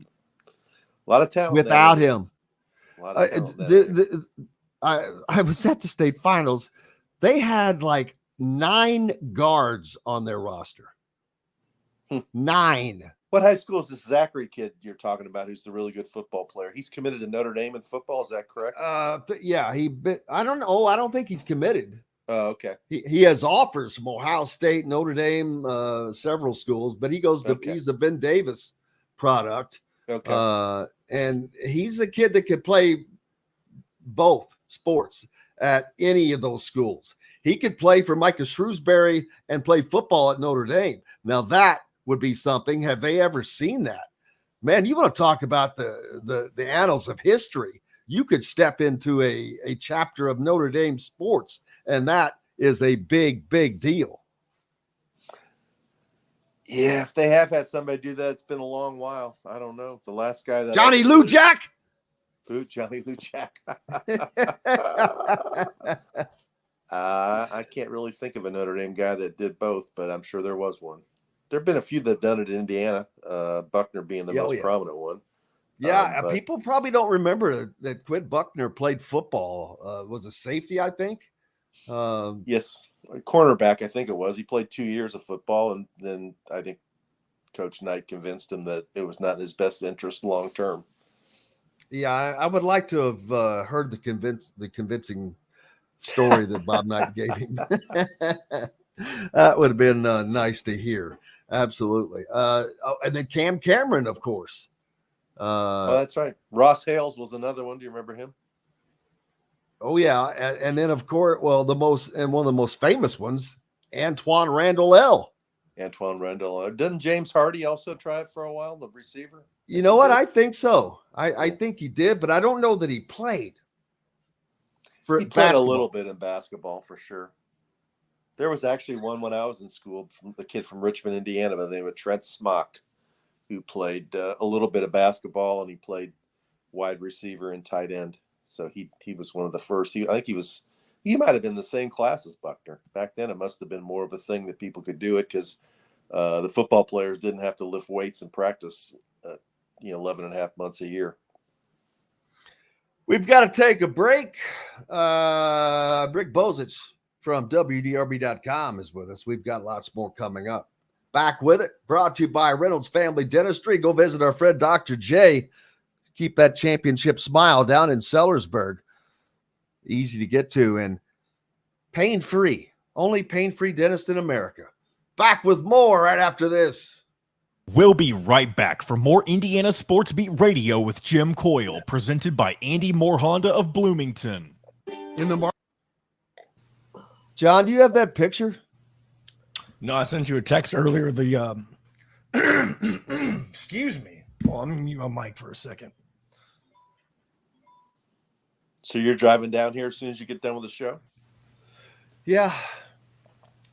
A lot of talent. Without him. A lot of talent I was at the state finals. They had like 9 guards on their roster. 9. What high school is this Zachary kid you're talking about who's the really good football player? He's committed to Notre Dame in football. Is that correct? Yeah, I don't know. I don't think he's committed. Oh, okay. He has offers from Ohio State, Notre Dame, several schools, but he goes to he's a Ben Davis product. Okay. And he's a kid that could play both sports at any of those schools. He could play for Micah Shrewsbury and play football at Notre Dame. Now that would be something. Have they ever seen that? Man, you want to talk about the annals of history. You could step into a chapter of Notre Dame sports, and that is a big, big deal. Yeah, if they have had somebody do that, it's been a long while. I don't know. The last guy that Johnny Lou Jack. Johnny Lou Jack. I can't really think of a Notre Dame guy that did both, but I'm sure there was one. There have been a few that have done it in Indiana, Buckner being the most prominent one. Yeah, people probably don't remember that Quinn Buckner played football. Was a safety, I think. Yes, cornerback, I think it was. He played 2 years of football, and then I think Coach Knight convinced him that it was not in his best interest long term. Yeah, I would like to have heard the convincing story that Bob Knight gave him. That would have been nice to hear. Absolutely. And then Cam Cameron, of course. That's right. Ross Hales was another one. Do you remember him? Oh yeah, and then of course, well, one of the most famous ones, Antoine Randall L. Antoine Randall. Didn't James Hardy also try it for a while, the receiver? You know what? I think so. I think he did, but I don't know that he played. He played a little bit in basketball for sure. There was actually one when I was in school, from the kid from Richmond, Indiana, by the name of Trent Smock, who played a little bit of basketball, and he played wide receiver and tight end. So he was one of the first. I think he might have been the same class as Buckner. Back then, it must have been more of a thing that people could do it because the football players didn't have to lift weights and practice 11 and a half months a year. We've got to take a break. Rick Bozich from WDRB.com is with us. We've got lots more coming up. Back with it, brought to you by Reynolds Family Dentistry. Go visit our friend Dr. J. Keep that championship smile down in Sellersburg. Easy to get to and pain-free. Only pain-free dentist in America. Back with more right after this. We'll be right back for more Indiana Sports Beat Radio with Jim Coyle, presented by Andy Moore Honda of Bloomington. John, do you have that picture? No, I sent you a text earlier. The excuse me. Well, I'm gonna mute my mic for a second. So you're driving down here as soon as you get done with the show? Yeah.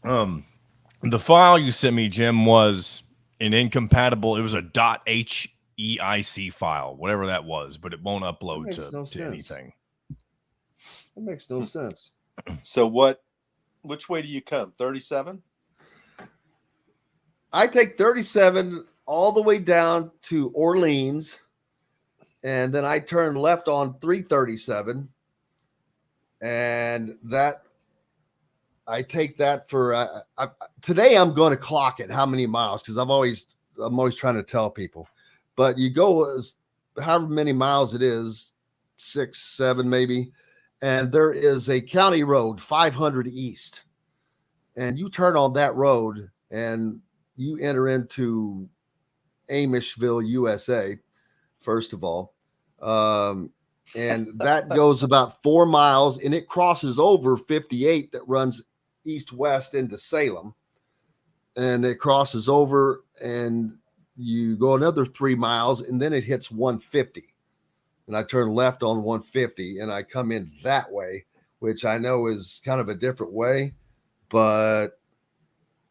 The file you sent me, Jim, was an incompatible. It was a .heic file, whatever that was, but it won't upload to anything. That makes no sense. So which way do you come? 37? I take 37 all the way down to Orleans, and then I turn left on 337, and that I take that for today. I'm going to clock it how many miles, because I'm always trying to tell people, but you go as however many miles it is, 6, 7 maybe, and there is a county road 500 east, and you turn on that road and you enter into Amishville, USA, first of all. And that goes about 4 miles, and it crosses over 58 that runs east-west into Salem. And it crosses over, and you go another 3 miles, and then it hits 150. And I turn left on 150, and I come in that way, which I know is kind of a different way, but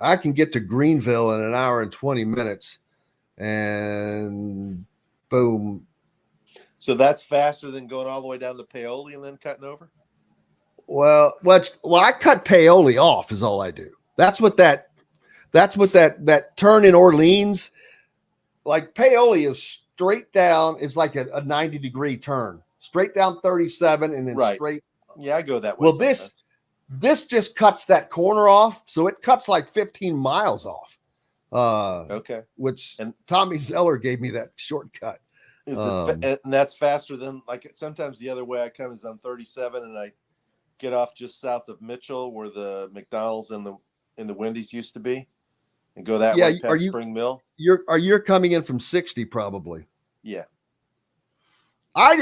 I can get to Greenville in an hour and 20 minutes, and boom. So that's faster than going all the way down to Paoli and then cutting over? Well, I cut Paoli off is all I do. That's what that turn in Orleans, like Paoli is straight down. It's like a 90-degree turn, straight down 37 and then straight. Yeah, I go that way. Well, this just cuts that corner off. So it cuts like 15 miles off. Okay. And Tommy Zeller gave me that shortcut. Is it and that's faster than, like, sometimes the other way I come is on 37 and I get off just south of Mitchell where the McDonald's and the Wendy's used to be, and go that way past Spring Mill. You're coming in from 60 probably. Yeah. I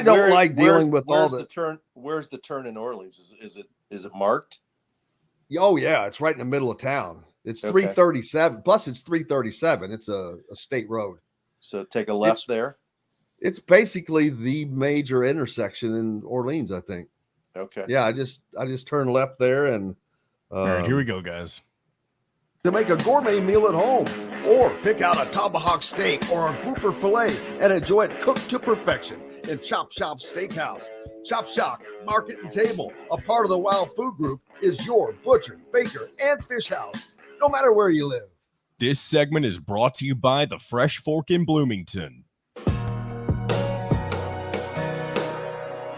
don't like dealing with all the turn. Where's the turn in Orleans? Is it marked? Oh yeah, it's right in the middle of town. It's 337. Plus it's 337. It's a state road. So take a left there. It's basically the major intersection in Orleans, I think. Okay. Yeah, I just turn left there, and all right, here we go, guys. To make a gourmet meal at home, or pick out a tomahawk steak or a grouper fillet and enjoy it cooked to perfection in Chop Shop Steakhouse. Chop Shop Market and Table, a part of the Wild Food Group, is your butcher, baker, and fish house, no matter where you live. This segment is brought to you by the Fresh Fork in Bloomington.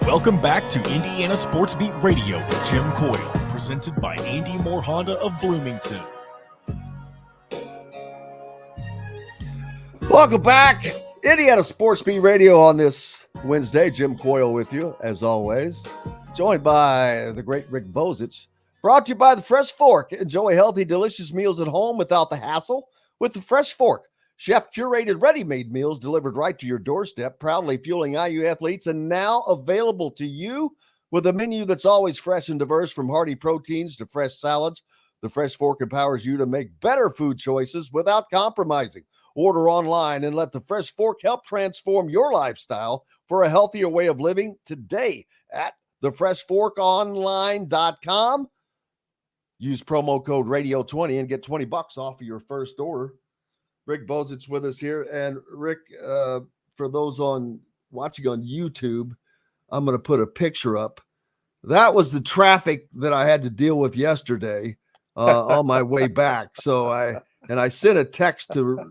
Welcome back to Indiana Sports Beat Radio with Jim Coyle, presented by Andy Moore Honda of Bloomington. Welcome back, Indiana Sports Beat Radio on this Wednesday. Jim Coyle with you, as always, joined by the great Rick Bozich. Brought to you by the Fresh Fork. Enjoy healthy, delicious meals at home without the hassle with the Fresh Fork. Chef-curated ready-made meals delivered right to your doorstep, proudly fueling IU athletes, and now available to you with a menu that's always fresh and diverse, from hearty proteins to fresh salads. The Fresh Fork empowers you to make better food choices without compromising. Order online and let the Fresh Fork help transform your lifestyle for a healthier way of living today at thefreshforkonline.com. Use promo code radio20 and get $20 off of your first order. Rick Bozich with us here. And Rick, for those watching on YouTube, I'm going to put a picture up. That was the traffic that I had to deal with yesterday on my way back. So I sent a text to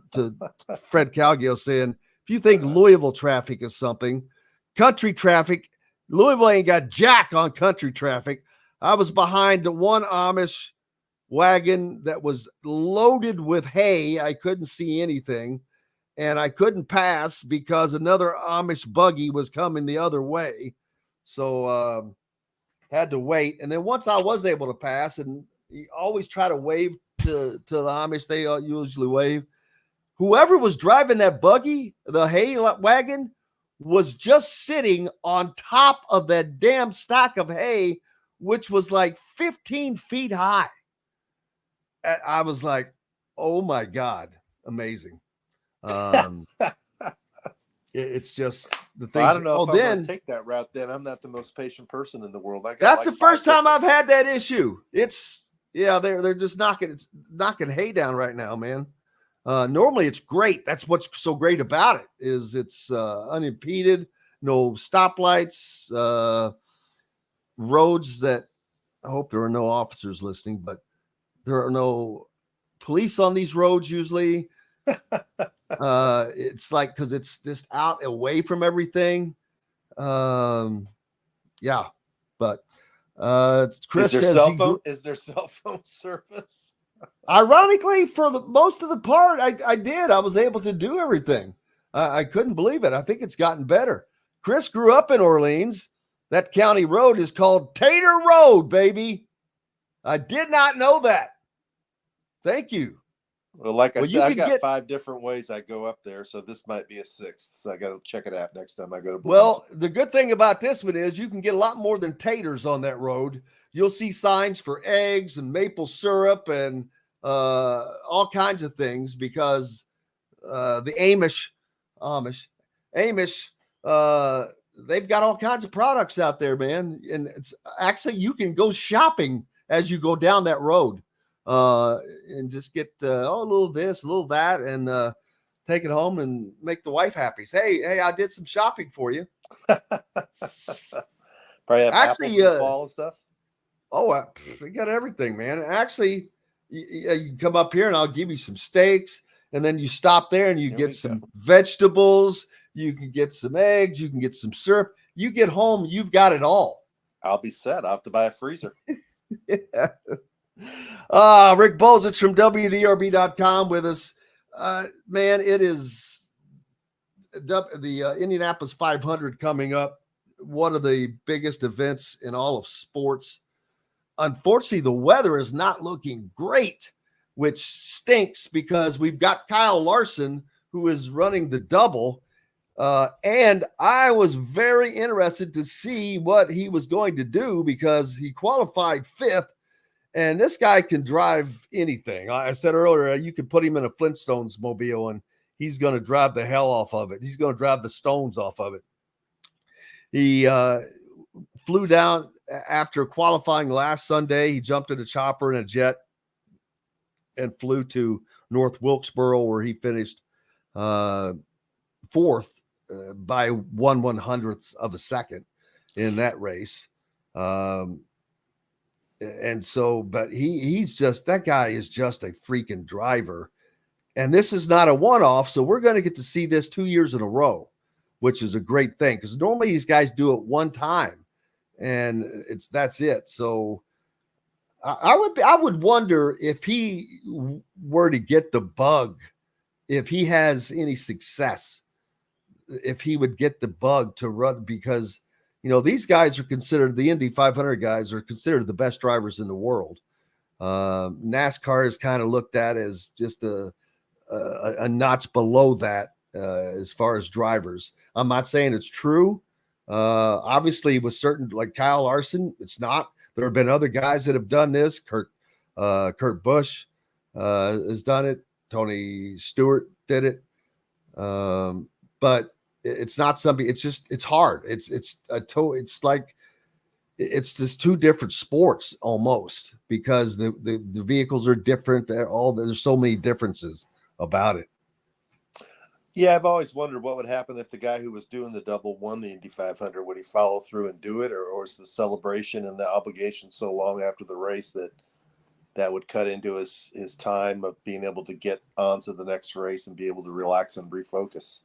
Fred Calgill saying, if you think Louisville traffic is something, country traffic, Louisville ain't got jack on country traffic. I was behind one Amish wagon that was loaded with hay. I couldn't see anything, and I couldn't pass because another Amish buggy was coming the other way. So had to wait. And then once I was able to pass, and you always try to wave to the Amish, they usually wave. Whoever was driving that buggy, the hay wagon, was just sitting on top of that damn stack of hay, which was like 15 feet high. I was like, oh my God, amazing. It's just the things. Well, I don't know if I'm going then to take that route. Then I'm not the most patient person in the world. I got that's like the first time different... I've had that issue. They're just knocking hay down right now, man. Normally it's great. That's what's so great about it is it's unimpeded, no stoplights, roads that I hope there are no officers listening, but there are no police on these roads usually. It's like because it's just out away from everything. Yeah, but Chris is there says is there cell phone service? Ironically, for the most of the part, I did. I was able to do everything. I couldn't believe it. I think it's gotten better. Chris grew up in Orleans. That county road is called Tater Road, baby. I did not know that. Thank you. Well, like I said, I got 5 different ways I go up there, so this might be a 6th. So I got to check it out next time I go to Bloomington. Well, the good thing about this one is you can get a lot more than taters on that road. You'll see signs for eggs and maple syrup and all kinds of things because the Amish, they've got all kinds of products out there, man. And it's actually, you can go shopping as you go down that road and just get a little this, a little that, and take it home and make the wife happy. Say, hey, I did some shopping for you. Probably have apples in the fall and stuff. Oh, they got everything, man. Actually, you can come up here and I'll give you some steaks, and then you stop there and you get some vegetables. You can get some eggs. You can get some syrup. You get home, you've got it all. I'll be set. I'll have to buy a freezer. Yeah. Rick Bozich from WDRB.com with us. Man, it is the Indianapolis 500 coming up. One of the biggest events in all of sports. Unfortunately, the weather is not looking great, which stinks because we've got Kyle Larson, who is running the double. And I was very interested to see what he was going to do because he qualified 5th. And this guy can drive anything. I said earlier, you could put him in a Flintstones mobile and he's going to drive the hell off of it. He's going to drive the stones off of it. He flew down after qualifying last Sunday. He jumped in a chopper and a jet and flew to North Wilkesboro, where he finished 4th by 1/100th of a second in that race. And so, but he's just, that guy is just a freaking driver. And this is not a one-off. So we're going to get to see this 2 years in a row, which is a great thing. Because normally these guys do it one time and that's it. So I would wonder if he were to get the bug, if he has any success, if he would get the bug to run, because these guys are considered, the Indy 500 guys are considered the best drivers in the world. NASCAR is kind of looked at as just a notch below that as far as drivers. I'm not saying it's true. Obviously, with certain, like Kyle Larson, it's not. There have been other guys that have done this. Kurt Busch has done it. Tony Stewart did it. But it's not something. It's just, it's hard. It's like it's just 2 different sports almost, because the vehicles are different. There's so many differences about it. Yeah, I've always wondered what would happen if the guy who was doing the double won the Indy 500. Would he follow through and do it, or is the celebration and the obligation so long after the race that would cut into his time of being able to get on to the next race and be able to relax and refocus?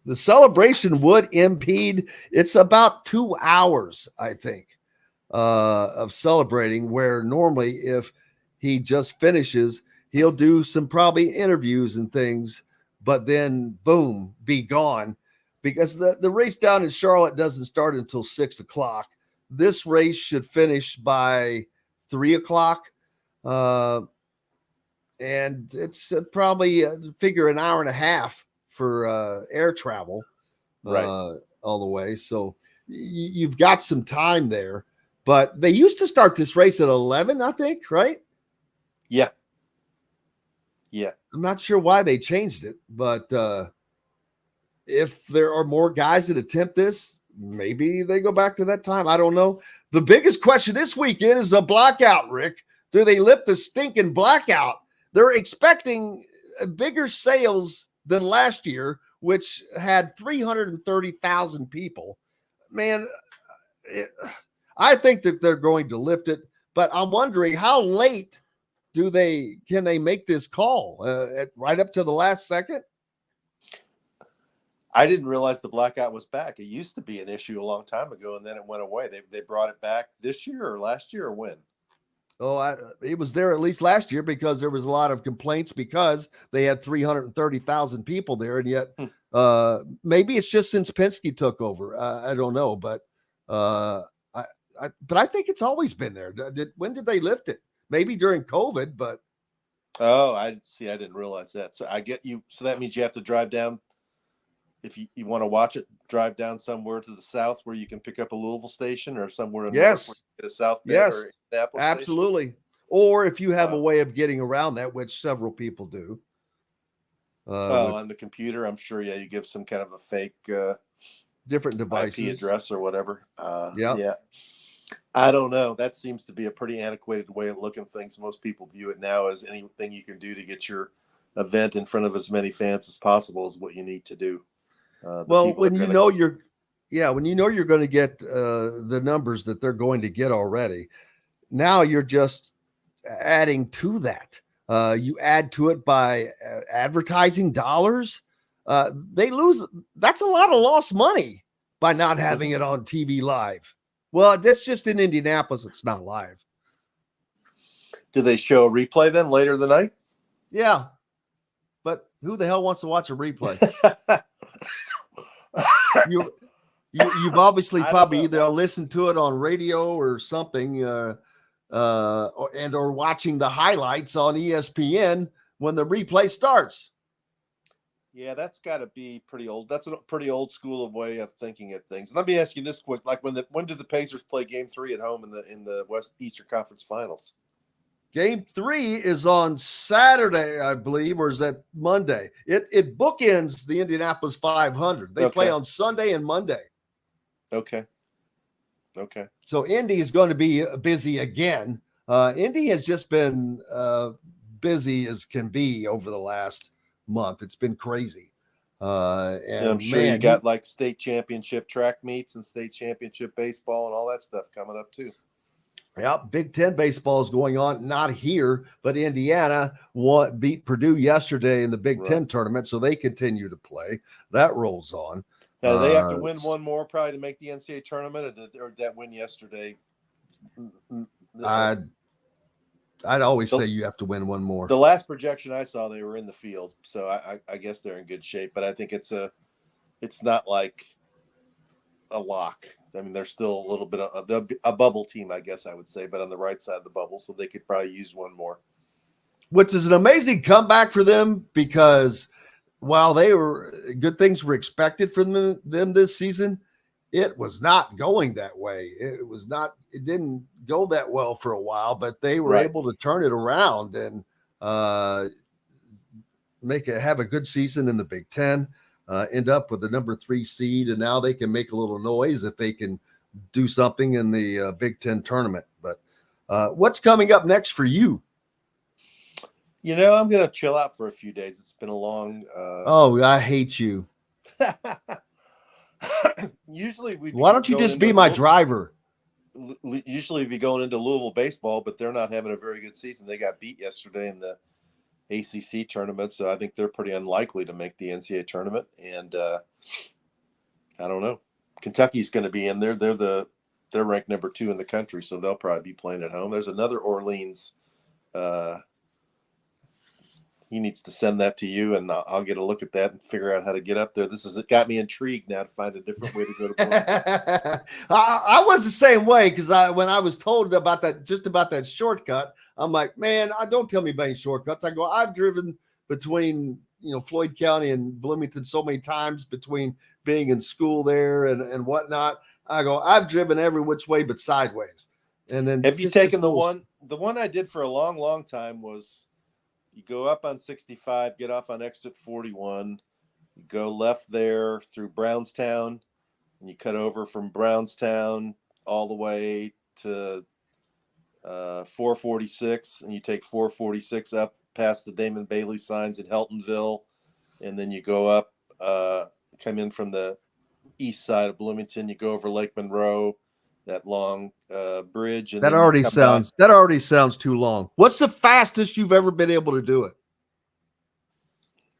The celebration would impede. It's about 2 hours, I think, of celebrating, where normally if he just finishes, he'll do some probably interviews and things, but then boom, be gone, because the race down in Charlotte doesn't start until 6 o'clock. This race should finish by 3 o'clock. And it's probably figure an hour and a half for air travel, right, all the way. So you've got some time there, but they used to start this race at 11, I think, right? Yeah. I'm not sure why they changed it, but if there are more guys that attempt this, maybe they go back to that time. I don't know. The biggest question this weekend is a blackout, Rick. Do they lift the stinking blackout? They're expecting bigger sales than last year, which had 330,000 people. Man, I think that they're going to lift it, but I'm wondering how late can they make this call right up to the last second? I didn't realize the blackout was back. It used to be an issue a long time ago, and then it went away. They brought it back this year or last year or when? Oh, it was there at least last year because there was a lot of complaints because they had 330,000 people there, and yet maybe it's just since Penske took over. I don't know, but I think it's always been there. When did they lift it? Maybe during COVID, but I didn't realize that. So I get you. So that means you have to drive down. If you want to watch it, drive down somewhere to the south where you can pick up a Louisville station, or somewhere in yes, north where you get a South Bend yes, or Indianapolis absolutely. Station. Or if you have a way of getting around that, which several people do. On the computer, I'm sure. Yeah, you give some kind of a fake different devices, IP address or whatever. Yeah. I don't know. That seems to be a pretty antiquated way of looking at things. Most people view it now as anything you can do to get your event in front of as many fans as possible is what you need to do. When you know you're going to get the numbers that they're going to get already, now you're just adding to that. You add to it by advertising dollars. They lose. That's a lot of lost money by not having it on TV live. Well, that's just in Indianapolis. It's not live. Do they show a replay then later the night? Yeah. But who the hell wants to watch a replay? You've obviously probably either listened to it on radio or something, or watching the highlights on ESPN when the replay starts. Yeah, that's got to be pretty old. That's a pretty old school way of thinking of things. Let me ask you this quick: like when did the Pacers play Game 3 at home in the Eastern Conference Finals? Game 3 is on Saturday, I believe, or is that Monday? It bookends the Indianapolis 500. They play on Sunday and Monday. Okay. So Indy is going to be busy again. Indy has just been busy as can be over the last month. It's been crazy. And I'm sure you got like state championship track meets and state championship baseball and all that stuff coming up too. Yeah, Big Ten baseball is going on, not here, but Indiana beat Purdue yesterday in the Big Ten tournament, so they continue to play. That rolls on. Now, do they have to win one more probably to make the NCAA tournament, or did that win yesterday? I'd always say you have to win one more. The last projection I saw, they were in the field, so I guess they're in good shape. But I think it's not like a lock. I mean, they're still a little bit of a bubble team, I guess I would say, but on the right side of the bubble, so they could probably use one more. Which is an amazing comeback for them because while good things were expected from them this season, it was not going that way. It didn't go that well for a while, but they were able to turn it around and have a good season in the Big Ten. End up with the number 3 seed, and now they can make a little noise if they can do something in the Big Ten tournament. But what's coming up next for you? I'm going to chill out for a few days. It's been a long. I hate you. Usually why don't you just be my driver? Usually we'd be going into Louisville baseball, but they're not having a very good season. They got beat yesterday in the ACC tournament, so I think they're pretty unlikely to make the NCAA tournament. And I don't know. Kentucky's going to be in there. They're ranked number 2 in the country, so they'll probably be playing at home. There's another Orleans. He needs to send that to you, and I'll get a look at that and figure out how to get up there. It got me intrigued now to find a different way to go to. I was the same way because when I was told about that shortcut, I'm like, man, don't tell me about any shortcuts. I go, I've driven between Floyd County and Bloomington so many times between being in school there and whatnot. I go, I've driven every which way but sideways. And then have you taken the one The one I did for a long, long time was you go up on 65, get off on exit 41, you go left there through Brownstown, and you cut over from Brownstown all the way to 446, and you take 446 up past the Damon Bailey signs in Heltonville, and then you go up, come in from the east side of Bloomington, you go over Lake Monroe, that long bridge, and that already sounds too long. What's the fastest you've ever been able to do it?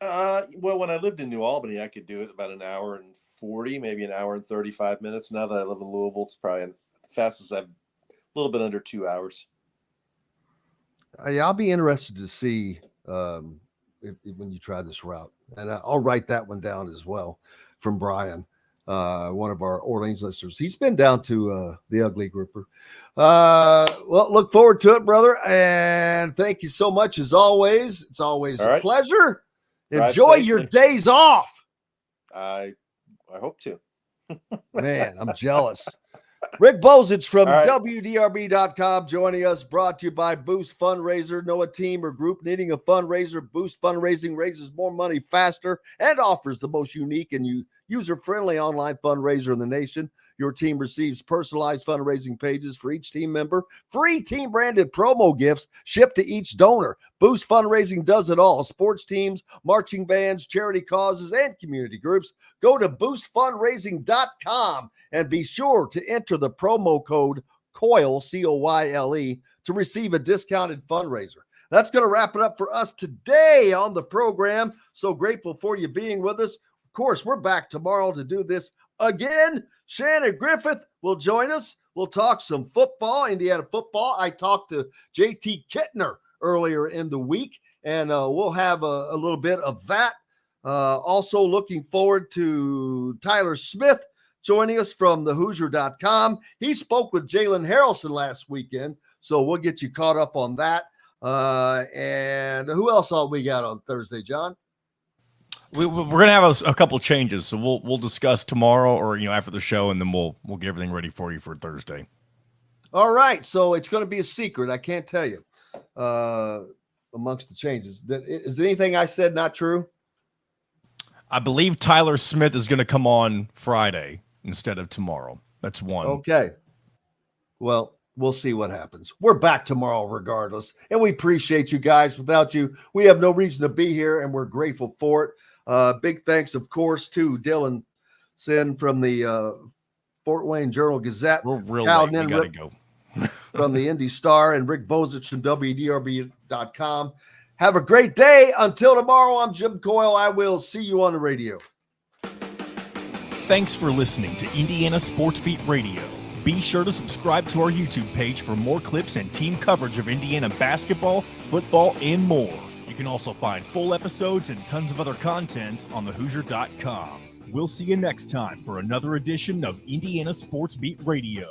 Well, when I lived in New Albany, I could do it about an hour and 40, maybe an hour and 35 minutes. Now that I live in Louisville, it's probably fastest I've a little bit under 2 hours. I'll be interested to see when you try this route, and I'll write that one down as well from Brian, one of our Orleans listeners. He's been down to the Ugly Grouper. Well, look forward to it, brother, and thank you so much as always. It's always a pleasure. Enjoy your days off. I hope to. Man, I'm jealous. Rick Bozich from WDRB.com joining us, brought to you by Boost Fundraiser. Know a team or group needing a fundraiser? Boost Fundraising raises more money faster and offers the most unique and user-friendly online fundraiser in the nation. Your team receives personalized fundraising pages for each team member, free team-branded promo gifts shipped to each donor. Boost Fundraising does it all. Sports teams, marching bands, charity causes, and community groups. Go to boostfundraising.com and be sure to enter the promo code COYLE, COYLE, to receive a discounted fundraiser. That's going to wrap it up for us today on the program. So grateful for you being with us. Of course, we're back tomorrow to do this again. Shannon Griffith will join us. We'll talk some football, Indiana football. I talked to JT Kittner earlier in the week, and we'll have a little bit of that. Also looking forward to Tyler Smith joining us from thehoosier.com. He spoke with Jalen Harrelson last weekend, so we'll get you caught up on that. And who else all we got on Thursday, John? We're gonna have a couple changes, so we'll discuss tomorrow or after the show, and then we'll get everything ready for you for Thursday. All right, so it's going to be a secret. I can't tell you amongst the changes. Is anything I said not true? I believe Tyler Smith is going to come on Friday instead of tomorrow. That's one. Okay. Well, we'll see what happens. We're back tomorrow regardless, and we appreciate you guys. Without you, we have no reason to be here, and we're grateful for it. Big thanks, of course, to Dylan Sinn from the Fort Wayne Journal-Gazette. We're real Cal late. We got to go. from the Indy Star, and Rick Bozich from WDRB.com. Have a great day. Until tomorrow, I'm Jim Coyle. I will see you on the radio. Thanks for listening to Indiana Sports Beat Radio. Be sure to subscribe to our YouTube page for more clips and team coverage of Indiana basketball, football, and more. You can also find full episodes and tons of other content on thehoosier.com. We'll see you next time for another edition of Indiana Sports Beat Radio.